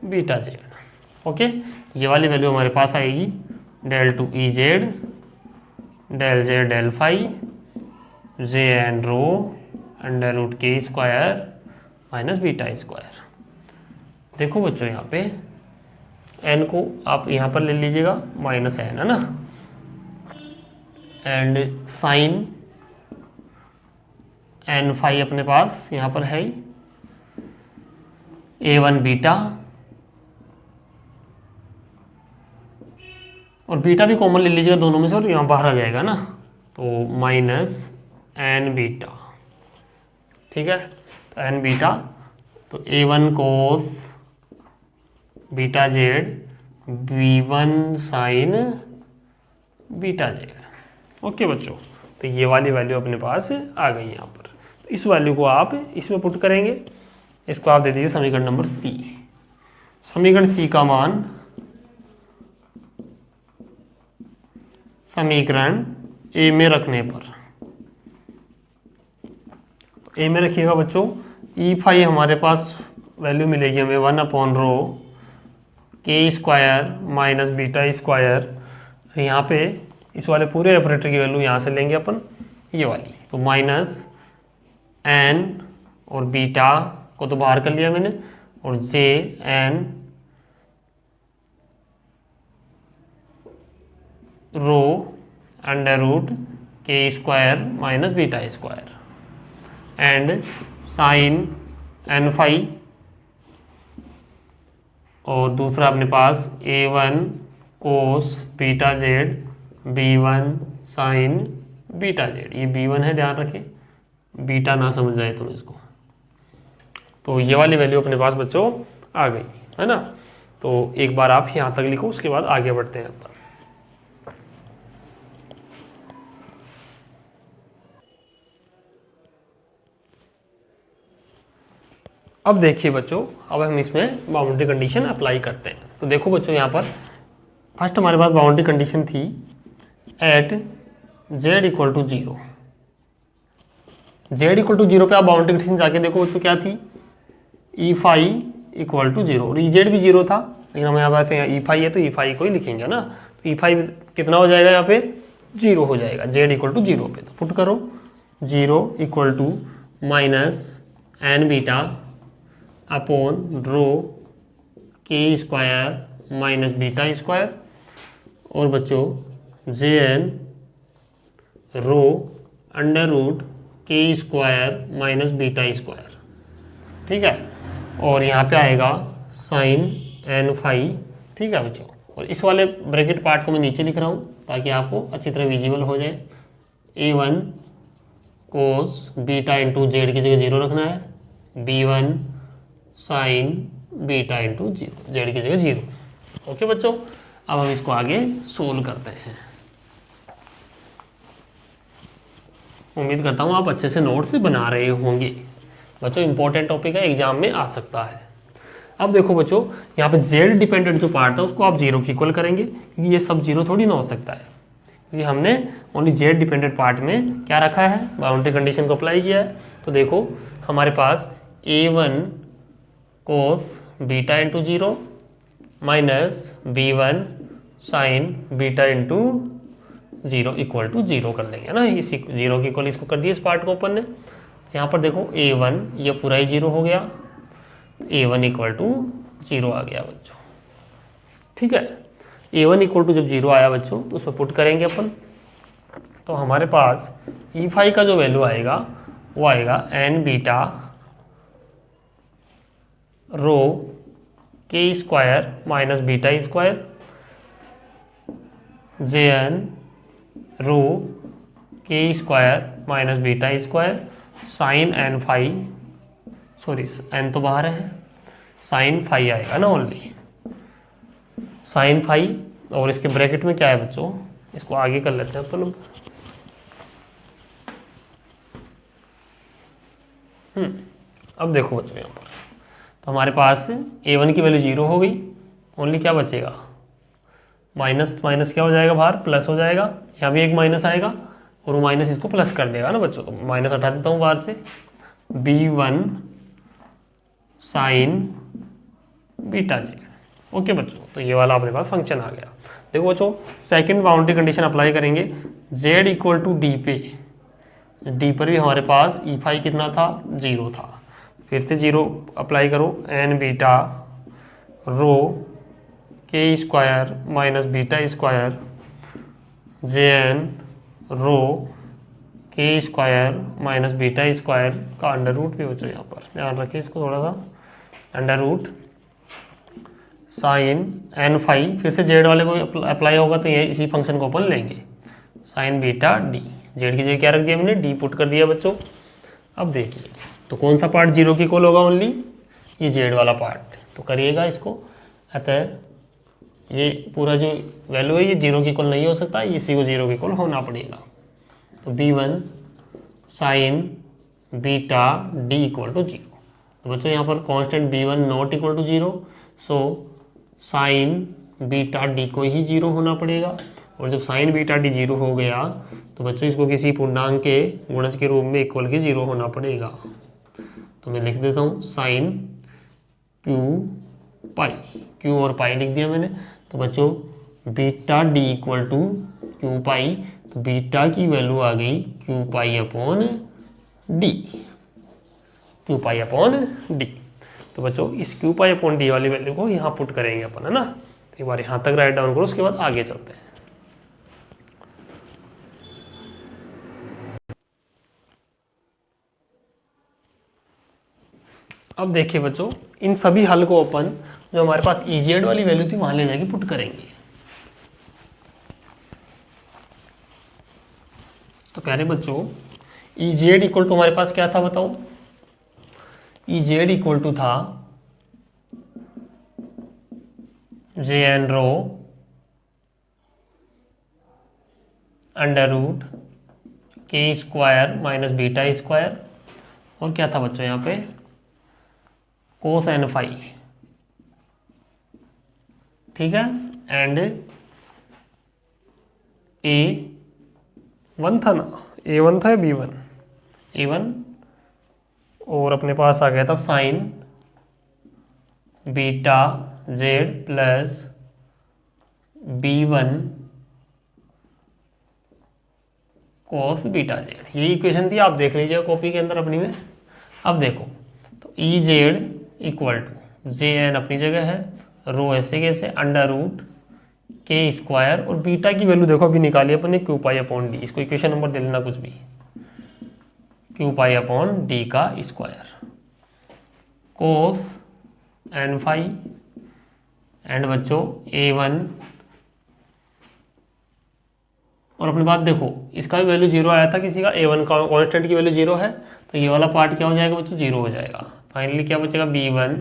beta Z. Okay, ये वाली वैल्यू हमारे पास आएगी del two E Z del Z del phi J N rho under root K square minus beta square. देखो बच्चों यहाँ पे n को आप यहाँ पर ले लीजिएगा माइनस n, है ना, एंड साइन एन फाई अपने पास यहाँ पर है A1 बीटा, और बीटा भी कॉमन ले लीजिएगा दोनों में से, और यहाँ बाहर आ जाएगा ना, तो माइनस एन बीटा। ठीक है, तो एन बीटा, तो A1 cos beta Z B1 sine beta Z. Okay बच्चों, तो ये वाली वैल्यू अपने पास आ गई यहाँ पर। तो इस वैल्यू को आप इसमें पुट करेंगे, इसको आप दे दीजिए समीकरण नंबर सी। समीकरण सी का मान समीकरण ए में रखने पर, ए में रखिएगा बच्चों, ई फाई हमारे पास वैल्यू मिलेगी हमें 1 upon rho K square minus beta square. यहाँ पे इस वाले पूरे ऑपरेटर की वैल्यू यहाँ से लेंगे अपन, ये वाली, तो माइनस एन और बीटा को तो बाहर कर लिया मैंने, और J N rho under root K square minus beta square and sine N phi, और दूसरा अपने पास A1 cos beta Z B1 sine beta Z. ये B1 है, ध्यान रखें, बीटा ना समझ जाए तुम इसको। तो ये वाली वैल्यू अपने पास बच्चों आ गई है ना। तो एक बार आप यहाँ तक लिखो, उसके बाद आगे बढ़ते हैं अपन। अब देखिए बच्चों, अब हम इसमें बाउंड्री कंडीशन अप्लाई करते हैं। तो देखो बच्चों, यहाँ पर फर्स्ट हमारे पास बाउंड्री कंडीशन थी at z equal to 0। z equal to 0 पे आप बाउंड्री कंडीशन जाके देखो बच्चों क्या थी, ई फाई इक्वल टू 0, और ई जेड भी 0 था, लेकिन हम यहाँ बात ई फाई है तो ई फाई को ही लिखेंगे ना। तो ई फाई कितना हो जाएगा, यहाँ पे 0 हो जाएगा z इक्वल टू 0 पे। तो पुट करो 0 equal to minus N beta upon rho K square minus beta square, और बच्चों J N rho under root K square minus beta square, ठीक है। और यहाँ पे आएगा साइन एन फाई, ठीक है बच्चों। और इस वाले ब्रैकेट पार्ट को मैं नीचे लिख रहा हूँ ताकि आपको अच्छी तरह विजिबल हो जाए। A1 cos beta into Z की जगह 0 रखना है, B1 sine beta into 0, Z की जगह 0। ओके बच्चों, अब हम इसको आगे सोल्व करते हैं। उम्मीद करता हूँ आप अच्छे से नोट्स बना रहे होंगे बच्चों। इंपॉर्टेंट टॉपिक है, एग्जाम में आ सकता है। अब देखो बच्चों, यहाँ पे जेड डिपेंडेंट जो पार्ट था उसको आप 0 की इक्वल करेंगे, क्योंकि ये सब 0 थोड़ी ना हो सकता है, क्योंकि हमने ओनली जेड डिपेंडेंट पार्ट में क्या रखा है, बाउंड्री कंडीशन को अप्लाई किया है। तो देखो हमारे पास A1 cos beta into 0 minus B1 sine beta into 0 equal to 0 कर लेंगे ना। इसी 0 की इक्वल इसको कर दिया इस पार्ट को अपन ने। यहाँ पर देखो A1 ये पूरा ही 0 हो गया, A1 इक्वल टू 0 आ गया बच्चों, ठीक है। A1 इक्वल टू जब 0 आया बच्चों तो उसमें पुट करेंगे अपन। तो हमारे पास ई फाई का जो वैल्यू आएगा वो आएगा N beta rho K square minus beta square J N rho K square minus beta square sine N phi, sorry N तो बाहर है, साइन फाई आएगा ना ओनली, साइन फाई। और इसके ब्रैकेट में क्या है बच्चों, इसको आगे कर लेते हैं अपन। अब देखो बच्चों यहाँ पर तो हमारे पास A1 की वैल्यू 0 हो गई, ओनली क्या बचेगा, माइनस माइनस क्या हो जाएगा बाहर, प्लस हो जाएगा। यहाँ भी एक माइनस आएगा और वो माइनस इसको प्लस कर देगा ना बच्चों। तो माइनस हटा देता हूँ बाहर से, B1 sine beta Z. Okay बच्चों, तो ये वाला अपने पास फंक्शन आ गया। देखो बच्चों, सेकंड बाउंड्री कंडीशन अप्लाई करेंगे z इक्वल टू डी पे। डी पर भी हमारे पास ई फाई कितना था, 0 था। फिर से 0 अप्लाई करो, N beta rho K square minus beta square J N rho K square minus beta square का अंडर रूट भी बच्चों यहाँ पर ध्यान रखिए इसको थोड़ा सा, under root sine N phi. फिर से जेड वाले को अप्लाई होगा तो ये इसी फंक्शन को अपन लेंगे, साइन बीटा डी। जेड की जगह क्या रख दिया मैंने, डी पुट कर दिया बच्चों। अब देखिए तो कौन सा पार्ट 0 की इक्वल होगा, ओनली ये जेड वाला पार्ट। तो करिएगा इसको, अतः ये पूरा जो वैल्यू है ये 0 की इक्वल नहीं हो सकता, इसी को 0 की इक्वल होना पड़ेगा। तो B1 sine beta D equal to 0। तो बच्चों यहाँ पर constant B1 not equal to 0, so sine beta D को ही 0 होना पड़ेगा। और जब साइन बीटा डी 0 हो गया तो बच्चों इसको किसी पूर्णांक के गुणज के रूप में इक्वल के 0 होना पड़ेगा। तो मैं लिख देता हूँ साइन क्यू पाई, क्यू और पाई लिख दिया मैंने। तो बच्चों beta D equal to Q pi, तो बीटा की वैल्यू आ गई Q pi upon D, Q pi upon D. तो बच्चों इस क्यू पाई अपॉन डी वाली वैल्यू को यहाँ पुट करेंगे अपन, है ना। तो एक बार यहाँ तक राइट डाउन करो, उसके बाद आगे चलते हैं। अब देखिए बच्चों, इन सभी हल को अपन जो हमारे पास EZ वाली वैल्यू थी वहां ले जाके पुट करेंगे। तो प्यारे बच्चों, EZ इक्वल टू हमारे पास क्या था बताओ? EZ इक्वल टू था JN rho under root K square minus beta square, और क्या था बच्चों यहाँ पे? कोस एन फाई, ठीक है। एंड A1 था ना, A1 था या B1? A1, और अपने पास आ गया था sign beta Z plus B1 कोस बीटा जेड। ये इक्वेशन थी, आप देख लीजिए कॉपी के अंदर अपनी में। अब देखो, तो EZ इक्वल टू JN अपनी जगह है, रो ऐसे कैसे अंडर रूट K स्क्वायर, और बीटा की वैल्यू देखो अभी निकाली अपन ने Q पाई अपॉन डी। इसको इक्वेशन नंबर दे लेना कुछ भी, Q पाई अपॉन डी का square, cos N phi, and बच्चों A1, और अपनी बात देखो इसका भी वैल्यू 0 आया था किसी का, A1 का कॉन्स्टेंट की वैल्यू 0 है, तो ये वाला पार्ट क्या हो जाएगा बच्चों? 0 हो जाएगा। फाइनली क्या बचेगा? B1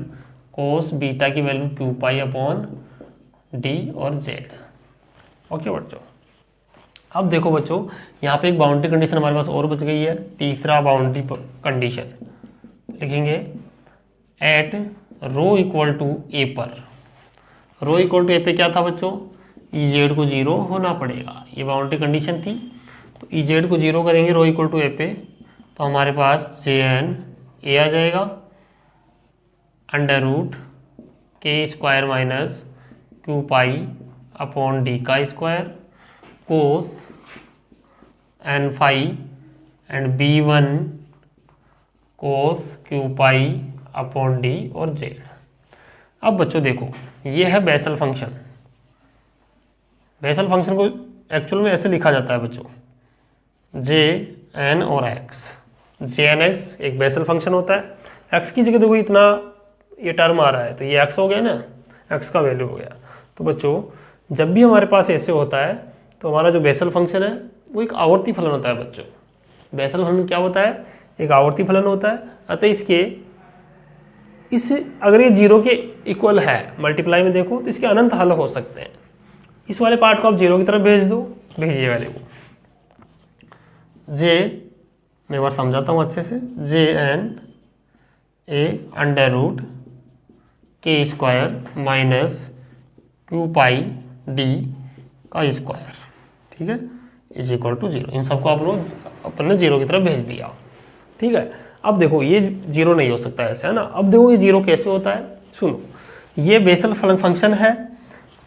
कोस बीटा की value Q pi upon D और जेड। ओके बच्चों, अब देखो बच्चों, यहाँ पे एक बाउंड्री कंडीशन हमारे पास और बच गई है, तीसरा बाउंड्री कंडीशन लिखेंगे एट रो इक्वल टू ए पर। रो इक्वल टू ए पे क्या था बच्चों? EZ को 0 होना पड़ेगा, ये बाउंड्री कंडीशन थी। तो EZ को 0 करेंगे रो इक्वल टू ए पे, तो हमारे पास JN A आ जाएगा under root K square minus Q pi upon D का square, cos N phi, and B1 cos Q pi upon D और जेड। अब बच्चों देखो, ये है बेसल फंक्शन। बेसल फंक्शन को एक्चुअल में ऐसे लिखा जाता है बच्चों, JN और X। JNX एक बेसल फंक्शन होता है। X की जगह देखो इतना ये टर्म आ रहा है, तो ये X हो गया ना, X का वैल्यू हो गया। तो बच्चों जब भी हमारे पास ऐसे होता है तो हमारा जो बेसल फंक्शन है वो एक आवर्ती फलन होता है बच्चों। बेसल फलन क्या होता है? एक आवर्ती फलन होता है। अतः इस अगर ये 0 के इक्वल है मल्टीप्लाई में देखो तो इसके अनंत हल हो सकते हैं। इस वाले पार्ट को आप 0 की तरफ भेज दो, भेजिएगा देखो मैं एक बार समझाता हूँ अच्छे से। JN A under root K square minus Q pi D का स्क्वायर, ठीक है, इज इक्वल टू 0। इन सबको आप लोग अपन ने 0 की तरफ भेज दिया, ठीक है। अब देखो ये 0 नहीं हो सकता ऐसे, है ना। अब देखो ये 0 कैसे होता है, सुनो। ये बेसल फंक्शन है,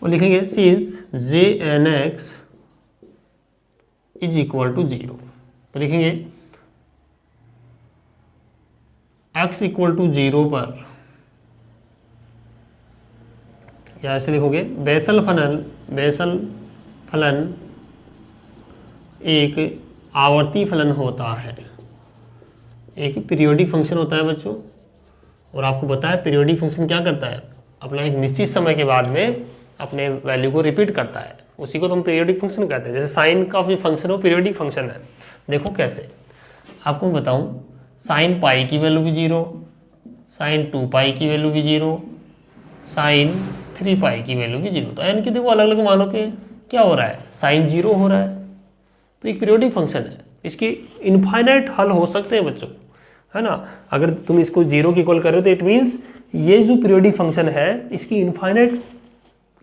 वो लिखेंगे since JNX is equal to 0, तो लिखेंगे x इक्वल टू 0 पर, या ऐसे लिखोगे बेसल फलन एक आवर्ती फलन होता है, एक पीरियोडिक फंक्शन होता है बच्चों। और आपको पता है पीरियोडिक फंक्शन क्या करता है? अपना एक निश्चित समय के बाद में अपने वैल्यू को रिपीट करता है, उसी को तो हम पीरियोडिक फंक्शन कहते हैं। जैसे साइन का जो फंक्शन है वो पीरियोडिक फंक्शन है। देखो कैसे, आपको बताऊं, साइन पाई की वैल्यू भी 0, साइन 2 पाई की वैल्यू भी 0, साइन 3 पाई की वैल्यू भी 0। तो यानी कि देखो अलग अलग मानों पे क्या हो रहा है, साइन 0 हो रहा है। तो एक पीरियोडिक फंक्शन है, इसके इनफाइनाइट हल हो सकते हैं बच्चों, है ना। अगर तुम इसको 0 की इक्वल कर रहे हो तो इट मीन्स ये जो पीरियोडिक फंक्शन है इसकी इनफाइनाइट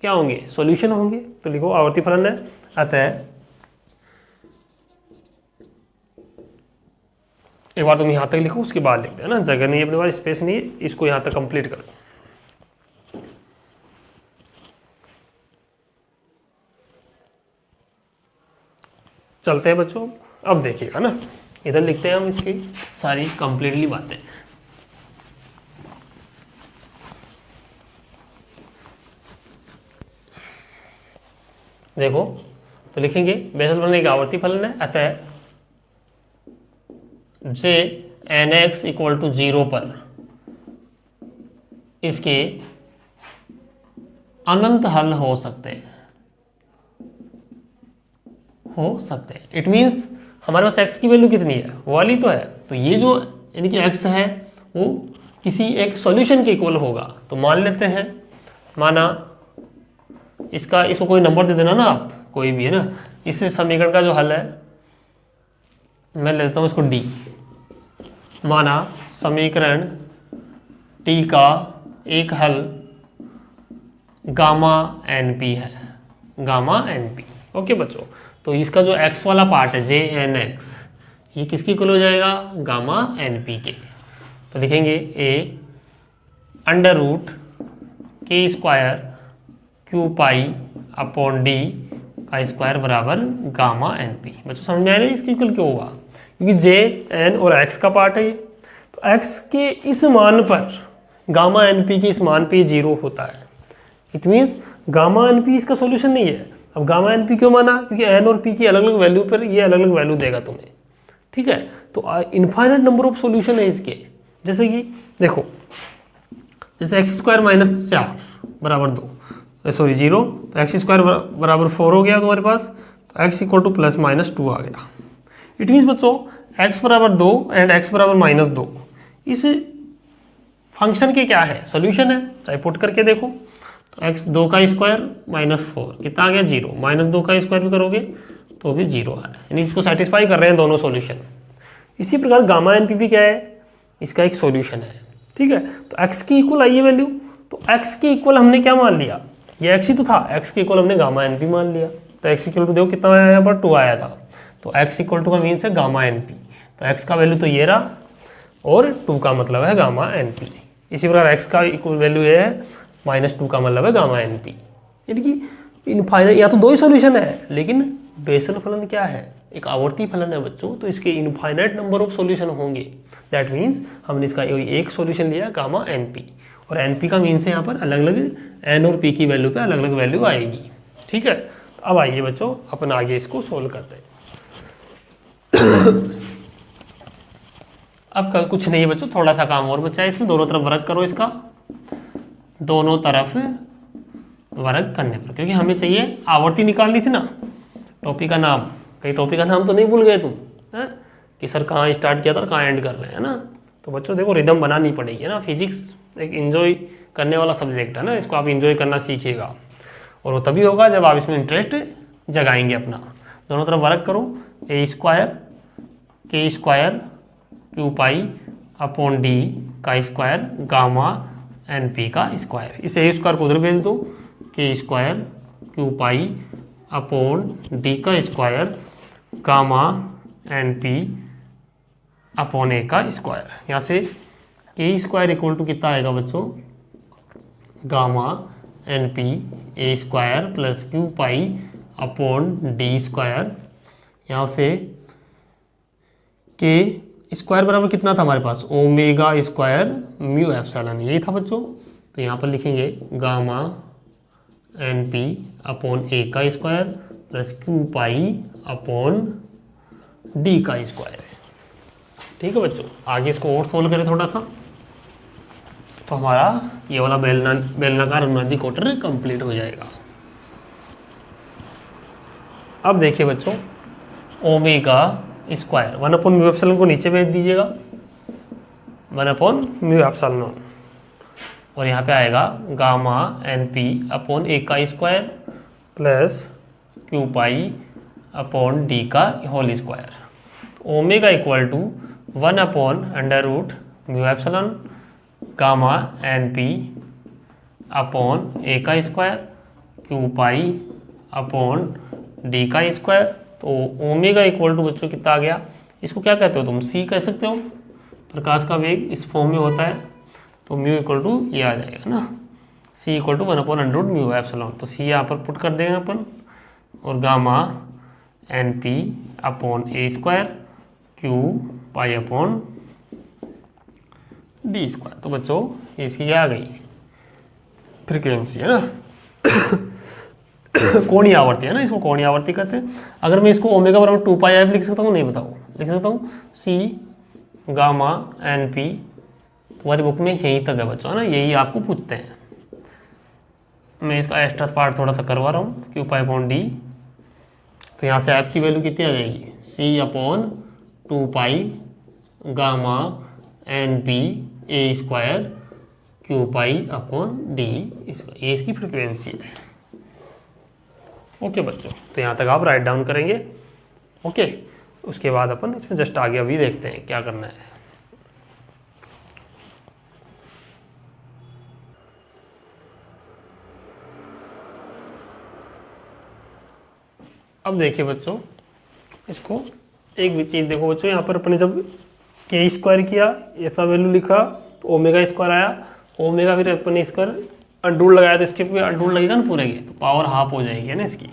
क्या होंगे, सॉल्यूशन होंगे। तो लिखो आवर्ती फलन है, अतः एक बार तुम यहाँ तक लिखो, उसके बाद लिखते हैं ना, जगह नहीं है अपने पास, स्पेस नहीं है, इसको यहाँ तक कंप्लीट करो। चलते हैं बच्चों, अब देखिएगा ना, इधर लिखते हैं हम इसकी सारी कंप्लीटली बातें। देखो तो लिखेंगे बेसल फलन एक आवर्ती फलन है, अतः JNX इक्वल टू 0 पर इसके अनंत हल हो सकते हैं, इट मीन्स हमारे पास x की वैल्यू कितनी है, वो वाली तो है। तो ये जो यानी कि x है वो किसी एक सॉल्यूशन के इक्वल होगा। तो मान लेते हैं, माना इसको कोई नंबर दे देना ना आप, कोई भी है ना। इस समीकरण का जो हल है मैं लेता हूँ इसको d। माना समीकरण t का एक हल गामा NP है, गामा NP। ओके बच्चों, तो इसका जो x वाला पार्ट है JNX, ये किसकी इक्वल हो जाएगा, गामा NP के। तो लिखेंगे a under root K square Q pi upon D का स्क्वायर बराबर गामा NP। बच्चों समझ में आ रहा है इसकी इक्वल क्यों होगा, क्योंकि JN और x का पार्ट है ये। तो x के इस मान पर गामा NP के इस मान पे 0 होता है। इट मीन्स गामा NP इसका सॉल्यूशन नहीं है। अब गामा NP क्यों माना, क्योंकि n और p की अलग अलग वैल्यू पर ये अलग अलग वैल्यू देगा तुम्हें, ठीक है। तो इनफाइनाइट नंबर ऑफ सॉल्यूशन है इसके। जैसे कि देखो, जैसे x स्क्वायर माइनस 4 बराबर 2, सॉरी 0, तो x स्क्वायर बराबर 4 हो गया तुम्हारे पास। तो x equal two plus minus 2 आ गया। इट मीन्स बच्चों x बराबर 2 एंड x बराबर माइनस 2 इस फंक्शन के क्या है, सोल्यूशन है। चाहे पुट करके देखो, तो x 2 का स्क्वायर माइनस 4 कितना आ गया 0, माइनस 2 का स्क्वायर भी करोगे तो भी 0 आ रहा है, यानी इसको सेटिस्फाई कर रहे हैं दोनों सॉल्यूशन। इसी प्रकार गामा NP भी क्या है, इसका एक सॉल्यूशन है, ठीक है। तो x की इक्वल आई है वैल्यू, तो x की इक्वल हमने क्या मान लिया, ये x ही तो था, x की इक्वल हमने गामा NP मान लिया। तो x इक्वल टू देखो कितना आया यहाँ पर 2 आया था, तो x इक्वल टू का मीन्स है गामा NP। तो x का वैल्यू तो ये रहा और 2 का मतलब है गामा NP। इसी प्रकार x का इक्वल वैल्यू ये है, -2 का मतलब है गामा NP। यानी कि इनफाइनाइट, या तो दो ही सॉल्यूशन है, लेकिन बेसल फलन क्या है, एक आवर्ती फलन है बच्चों, तो इसके इनफाइनाइट नंबर ऑफ सॉल्यूशन होंगे। दैट मीन्स हमने इसका एक सॉल्यूशन लिया गामा NP, और NP का मीन्स है यहाँ पर अलग अलग n और p की वैल्यू पे अलग अलग वैल्यू आएगी, ठीक है। तो अब आइए बच्चों अपन आगे इसको सोल्व करते हैं। अब कुछ नहीं है बच्चों, थोड़ा सा काम और बचा है इसमें। दोनों तरफ वर्ग करो इसका, दोनों तरफ वर्ग करने पर, क्योंकि हमें चाहिए आवर्ती निकालनी थी ना। टॉपिक का नाम, कहीं टॉपिक का नाम तो नहीं भूल गए तुम है कि सर कहाँ स्टार्ट किया था और कहाँ एंड कर रहे हैं ना। तो बच्चों देखो रिदम बनानी पड़ेगी है ना। फिजिक्स एक एंजॉय करने वाला सब्जेक्ट है ना, इसको आप एंजॉय करना सीखिएगा, और वो तभी होगा जब आप इसमें इंटरेस्ट जगाएंगे अपना। दोनों तरफ वर्ग करो, a square K square Q pi upon D का स्क्वायर गामा NP का स्क्वायर। इसे a स्क्वायर को उधर भेज दो, K square Q pi upon D का square gamma NP upon a का स्क्वायर। यहाँ से के स्क्वायर इक्वल टू कितना आएगा बच्चों, gamma NP a square plus Q pi upon D square. यहाँ से के स्क्वायर बराबर कितना था हमारे पास, ओमेगा स्क्वायर म्यू एप्सिलॉन, यही था बच्चों। तो यहाँ पर लिखेंगे गामा NP अपॉन a का square plus Q pi upon D का स्क्वायर, ठीक है बच्चों। आगे इसको और सोल्व करें थोड़ा सा, तो हमारा ये वाला बेलनाकार अनुनादी क्वार्टर कंप्लीट हो जाएगा। अब देखिए बच्चों, ओमेगा स्क्वायर 1 म्यू एप्सिलॉन को नीचे भेज दीजिएगा, 1 म्यू एप्सिलॉन, और यहाँ पे आएगा गामा NP अपॉन a का square plus Q pi upon D का whole square. Omega equal to 1 upon under root mu epsilon gamma NP upon a का square Q pi upon D का square. तो omega equal to बच्चों कितना आ गया, इसको क्या कहते हो तुम, c कह सकते हो, प्रकाश का वेग इस फॉर्म में होता है। तो म्यू इक्वल टू ये आ जाएगा ना, c equal to 1 upon under root mu epsilon. तो c यहाँ पर पुट कर देंगे अपन, और gamma NP upon a square Q pi upon D square. तो बच्चों ये इसकी क्या आ गई, फ्रीक्वेंसी है ना। कोणीय आवर्ती है ना, इसको कोणीय आवर्ती कहते हैं। अगर मैं इसको ओमेगा बराबर 2 पाई लिख सकता हूँ, नहीं बताओ, लिख सकता हूँ c गामा NP, तुम्हारी बुक में यहीं तक है बच्चों, है ना, यही आपको पूछते हैं। मैं इसका एक्स्ट्रा पार्ट थोड़ा सा करवा रहा हूँ, क्यू पाई अपॉन डी। तो यहाँ से एफ की वैल्यू कितनी आ जाएगी, C upon 2 pi gamma N P A square Q pi upon D, ये इसकी फ्रिक्वेंसी है। ओके बच्चों, तो यहाँ तक आप राइट डाउन करेंगे। ओके, उसके बाद अपन इसमें जस्ट आगे अभी देखते हैं क्या करना है। अब देखिए बच्चों, इसको एक भी चीज़ देखो बच्चों, यहाँ पर अपने जब के स्क्वायर किया, ऐसा वैल्यू लिखा तो ओमेगा स्क्वायर आया, ओमेगा फिर अपने स्क्वायर अंडूल लगाया तो इसके पे अंडूल लगेगा ना पूरे के, तो पावर हाफ हो जाएगी, है ना, इसकी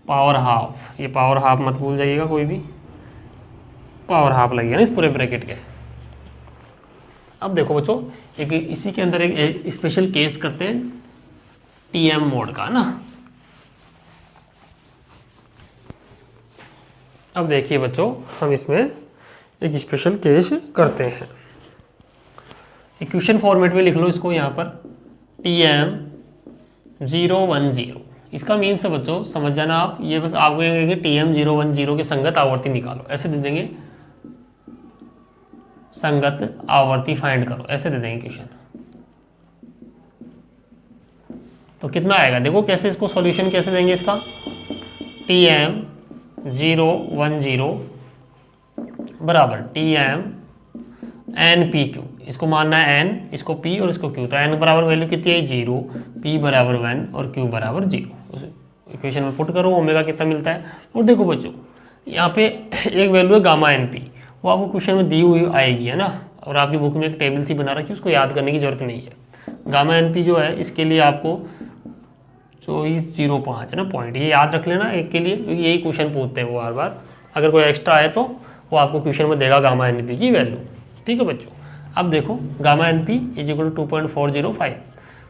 पावर हाफ। ये पावर हाफ मत भूल जाइएगा, कोई भी पावर हाफ लगेगा ना इस पूरे ब्रैकेट के। अब देखो बच्चों, एक इसी के अंदर एक स्पेशल केस करते हैं टीएम मोड का ना। अब देखिए बच्चों, हम इसमें एक स्पेशल केस करते हैं। इक्वेशन फॉर्मेट में लिख लो इसको यहाँ पर, TM 010। इसका मीन्स है बच्चों, समझ जाना आप, ये बस आपको कहेंगे TM 010 के संगत आवर्ती निकालो, ऐसे दे देंगे, संगत आवर्ती फाइंड करो, ऐसे दे देंगे क्वेश्चन। तो कितना आएगा देखो, कैसे इसको सॉल्यूशन कैसे देंगे इसका, TM 010 बराबर TM NPQ, इसको मानना है n, इसको p और इसको q। तो n बराबर वैल्यू कितनी है 0, p बराबर 1 और q बराबर 0। उस इक्वेशन में पुट करो, ओमेगा कितना मिलता है। और देखो बच्चों, यहाँ पे एक वैल्यू है गामा NP, वो आपको क्वेश्चन में दी हुई आएगी, है ना, और आपकी बुक में एक टेबल सी बना रखी, उसको याद करने की जरूरत नहीं है। गामा NP जो है, इसके लिए आपको 2405 है ना पॉइंट, ये याद रख लेना एक के लिए, क्योंकि यही क्वेश्चन पूछते हैं वो बार बार। अगर कोई एक्स्ट्रा आए तो वो आपको क्वेश्चन में देगा गामा NP की वैल्यू। ठीक है बच्चों, अब देखो gamma NP is equal to 2.405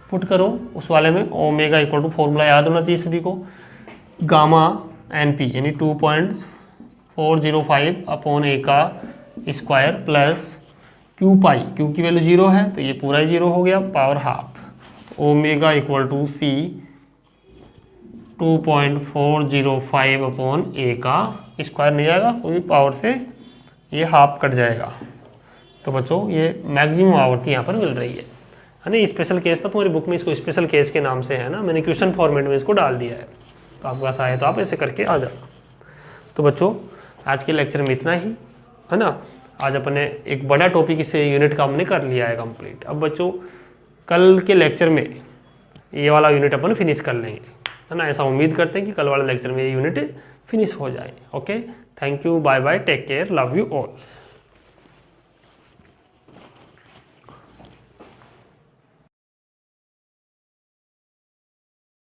put करो उस वाले में, ओमेगा इक्वल टू फॉर्मूला याद होना चाहिए सभी को, गामा NP यानी 2.405 अपॉन ए का square plus Q pi, Q की वैल्यू 0 है तो ये पूरा ही 0 हो गया, power half, omega equal to C 2.405 upon A का स्क्वायर नहीं आएगा, कोई पावर से ये हाफ कट जाएगा। तो बच्चों ये मैक्सिमम आवर्ती यहाँ पर मिल रही है ना। स्पेशल केस था तुम्हारी बुक में, इसको स्पेशल केस के नाम से है ना, मैंने क्वेश्चन फॉर्मेट में इसको डाल दिया है, तो आपके पास आए तो आप ऐसे करके आ जाओ। तो बच्चों आज के लेक्चर में इतना ही, है ना। आज अपने एक बड़ा टॉपिक इसे यूनिट का हमने कर लिया है कंप्लीट। अब बच्चों कल के लेक्चर में ये वाला यूनिट अपन फिनिश कर लेंगे, है ना। ऐसा उम्मीद करते हैं कि कल वाले लेक्चर में ये यूनिट फिनिश हो जाए। Okay, thank you, bye bye, take care, love you all.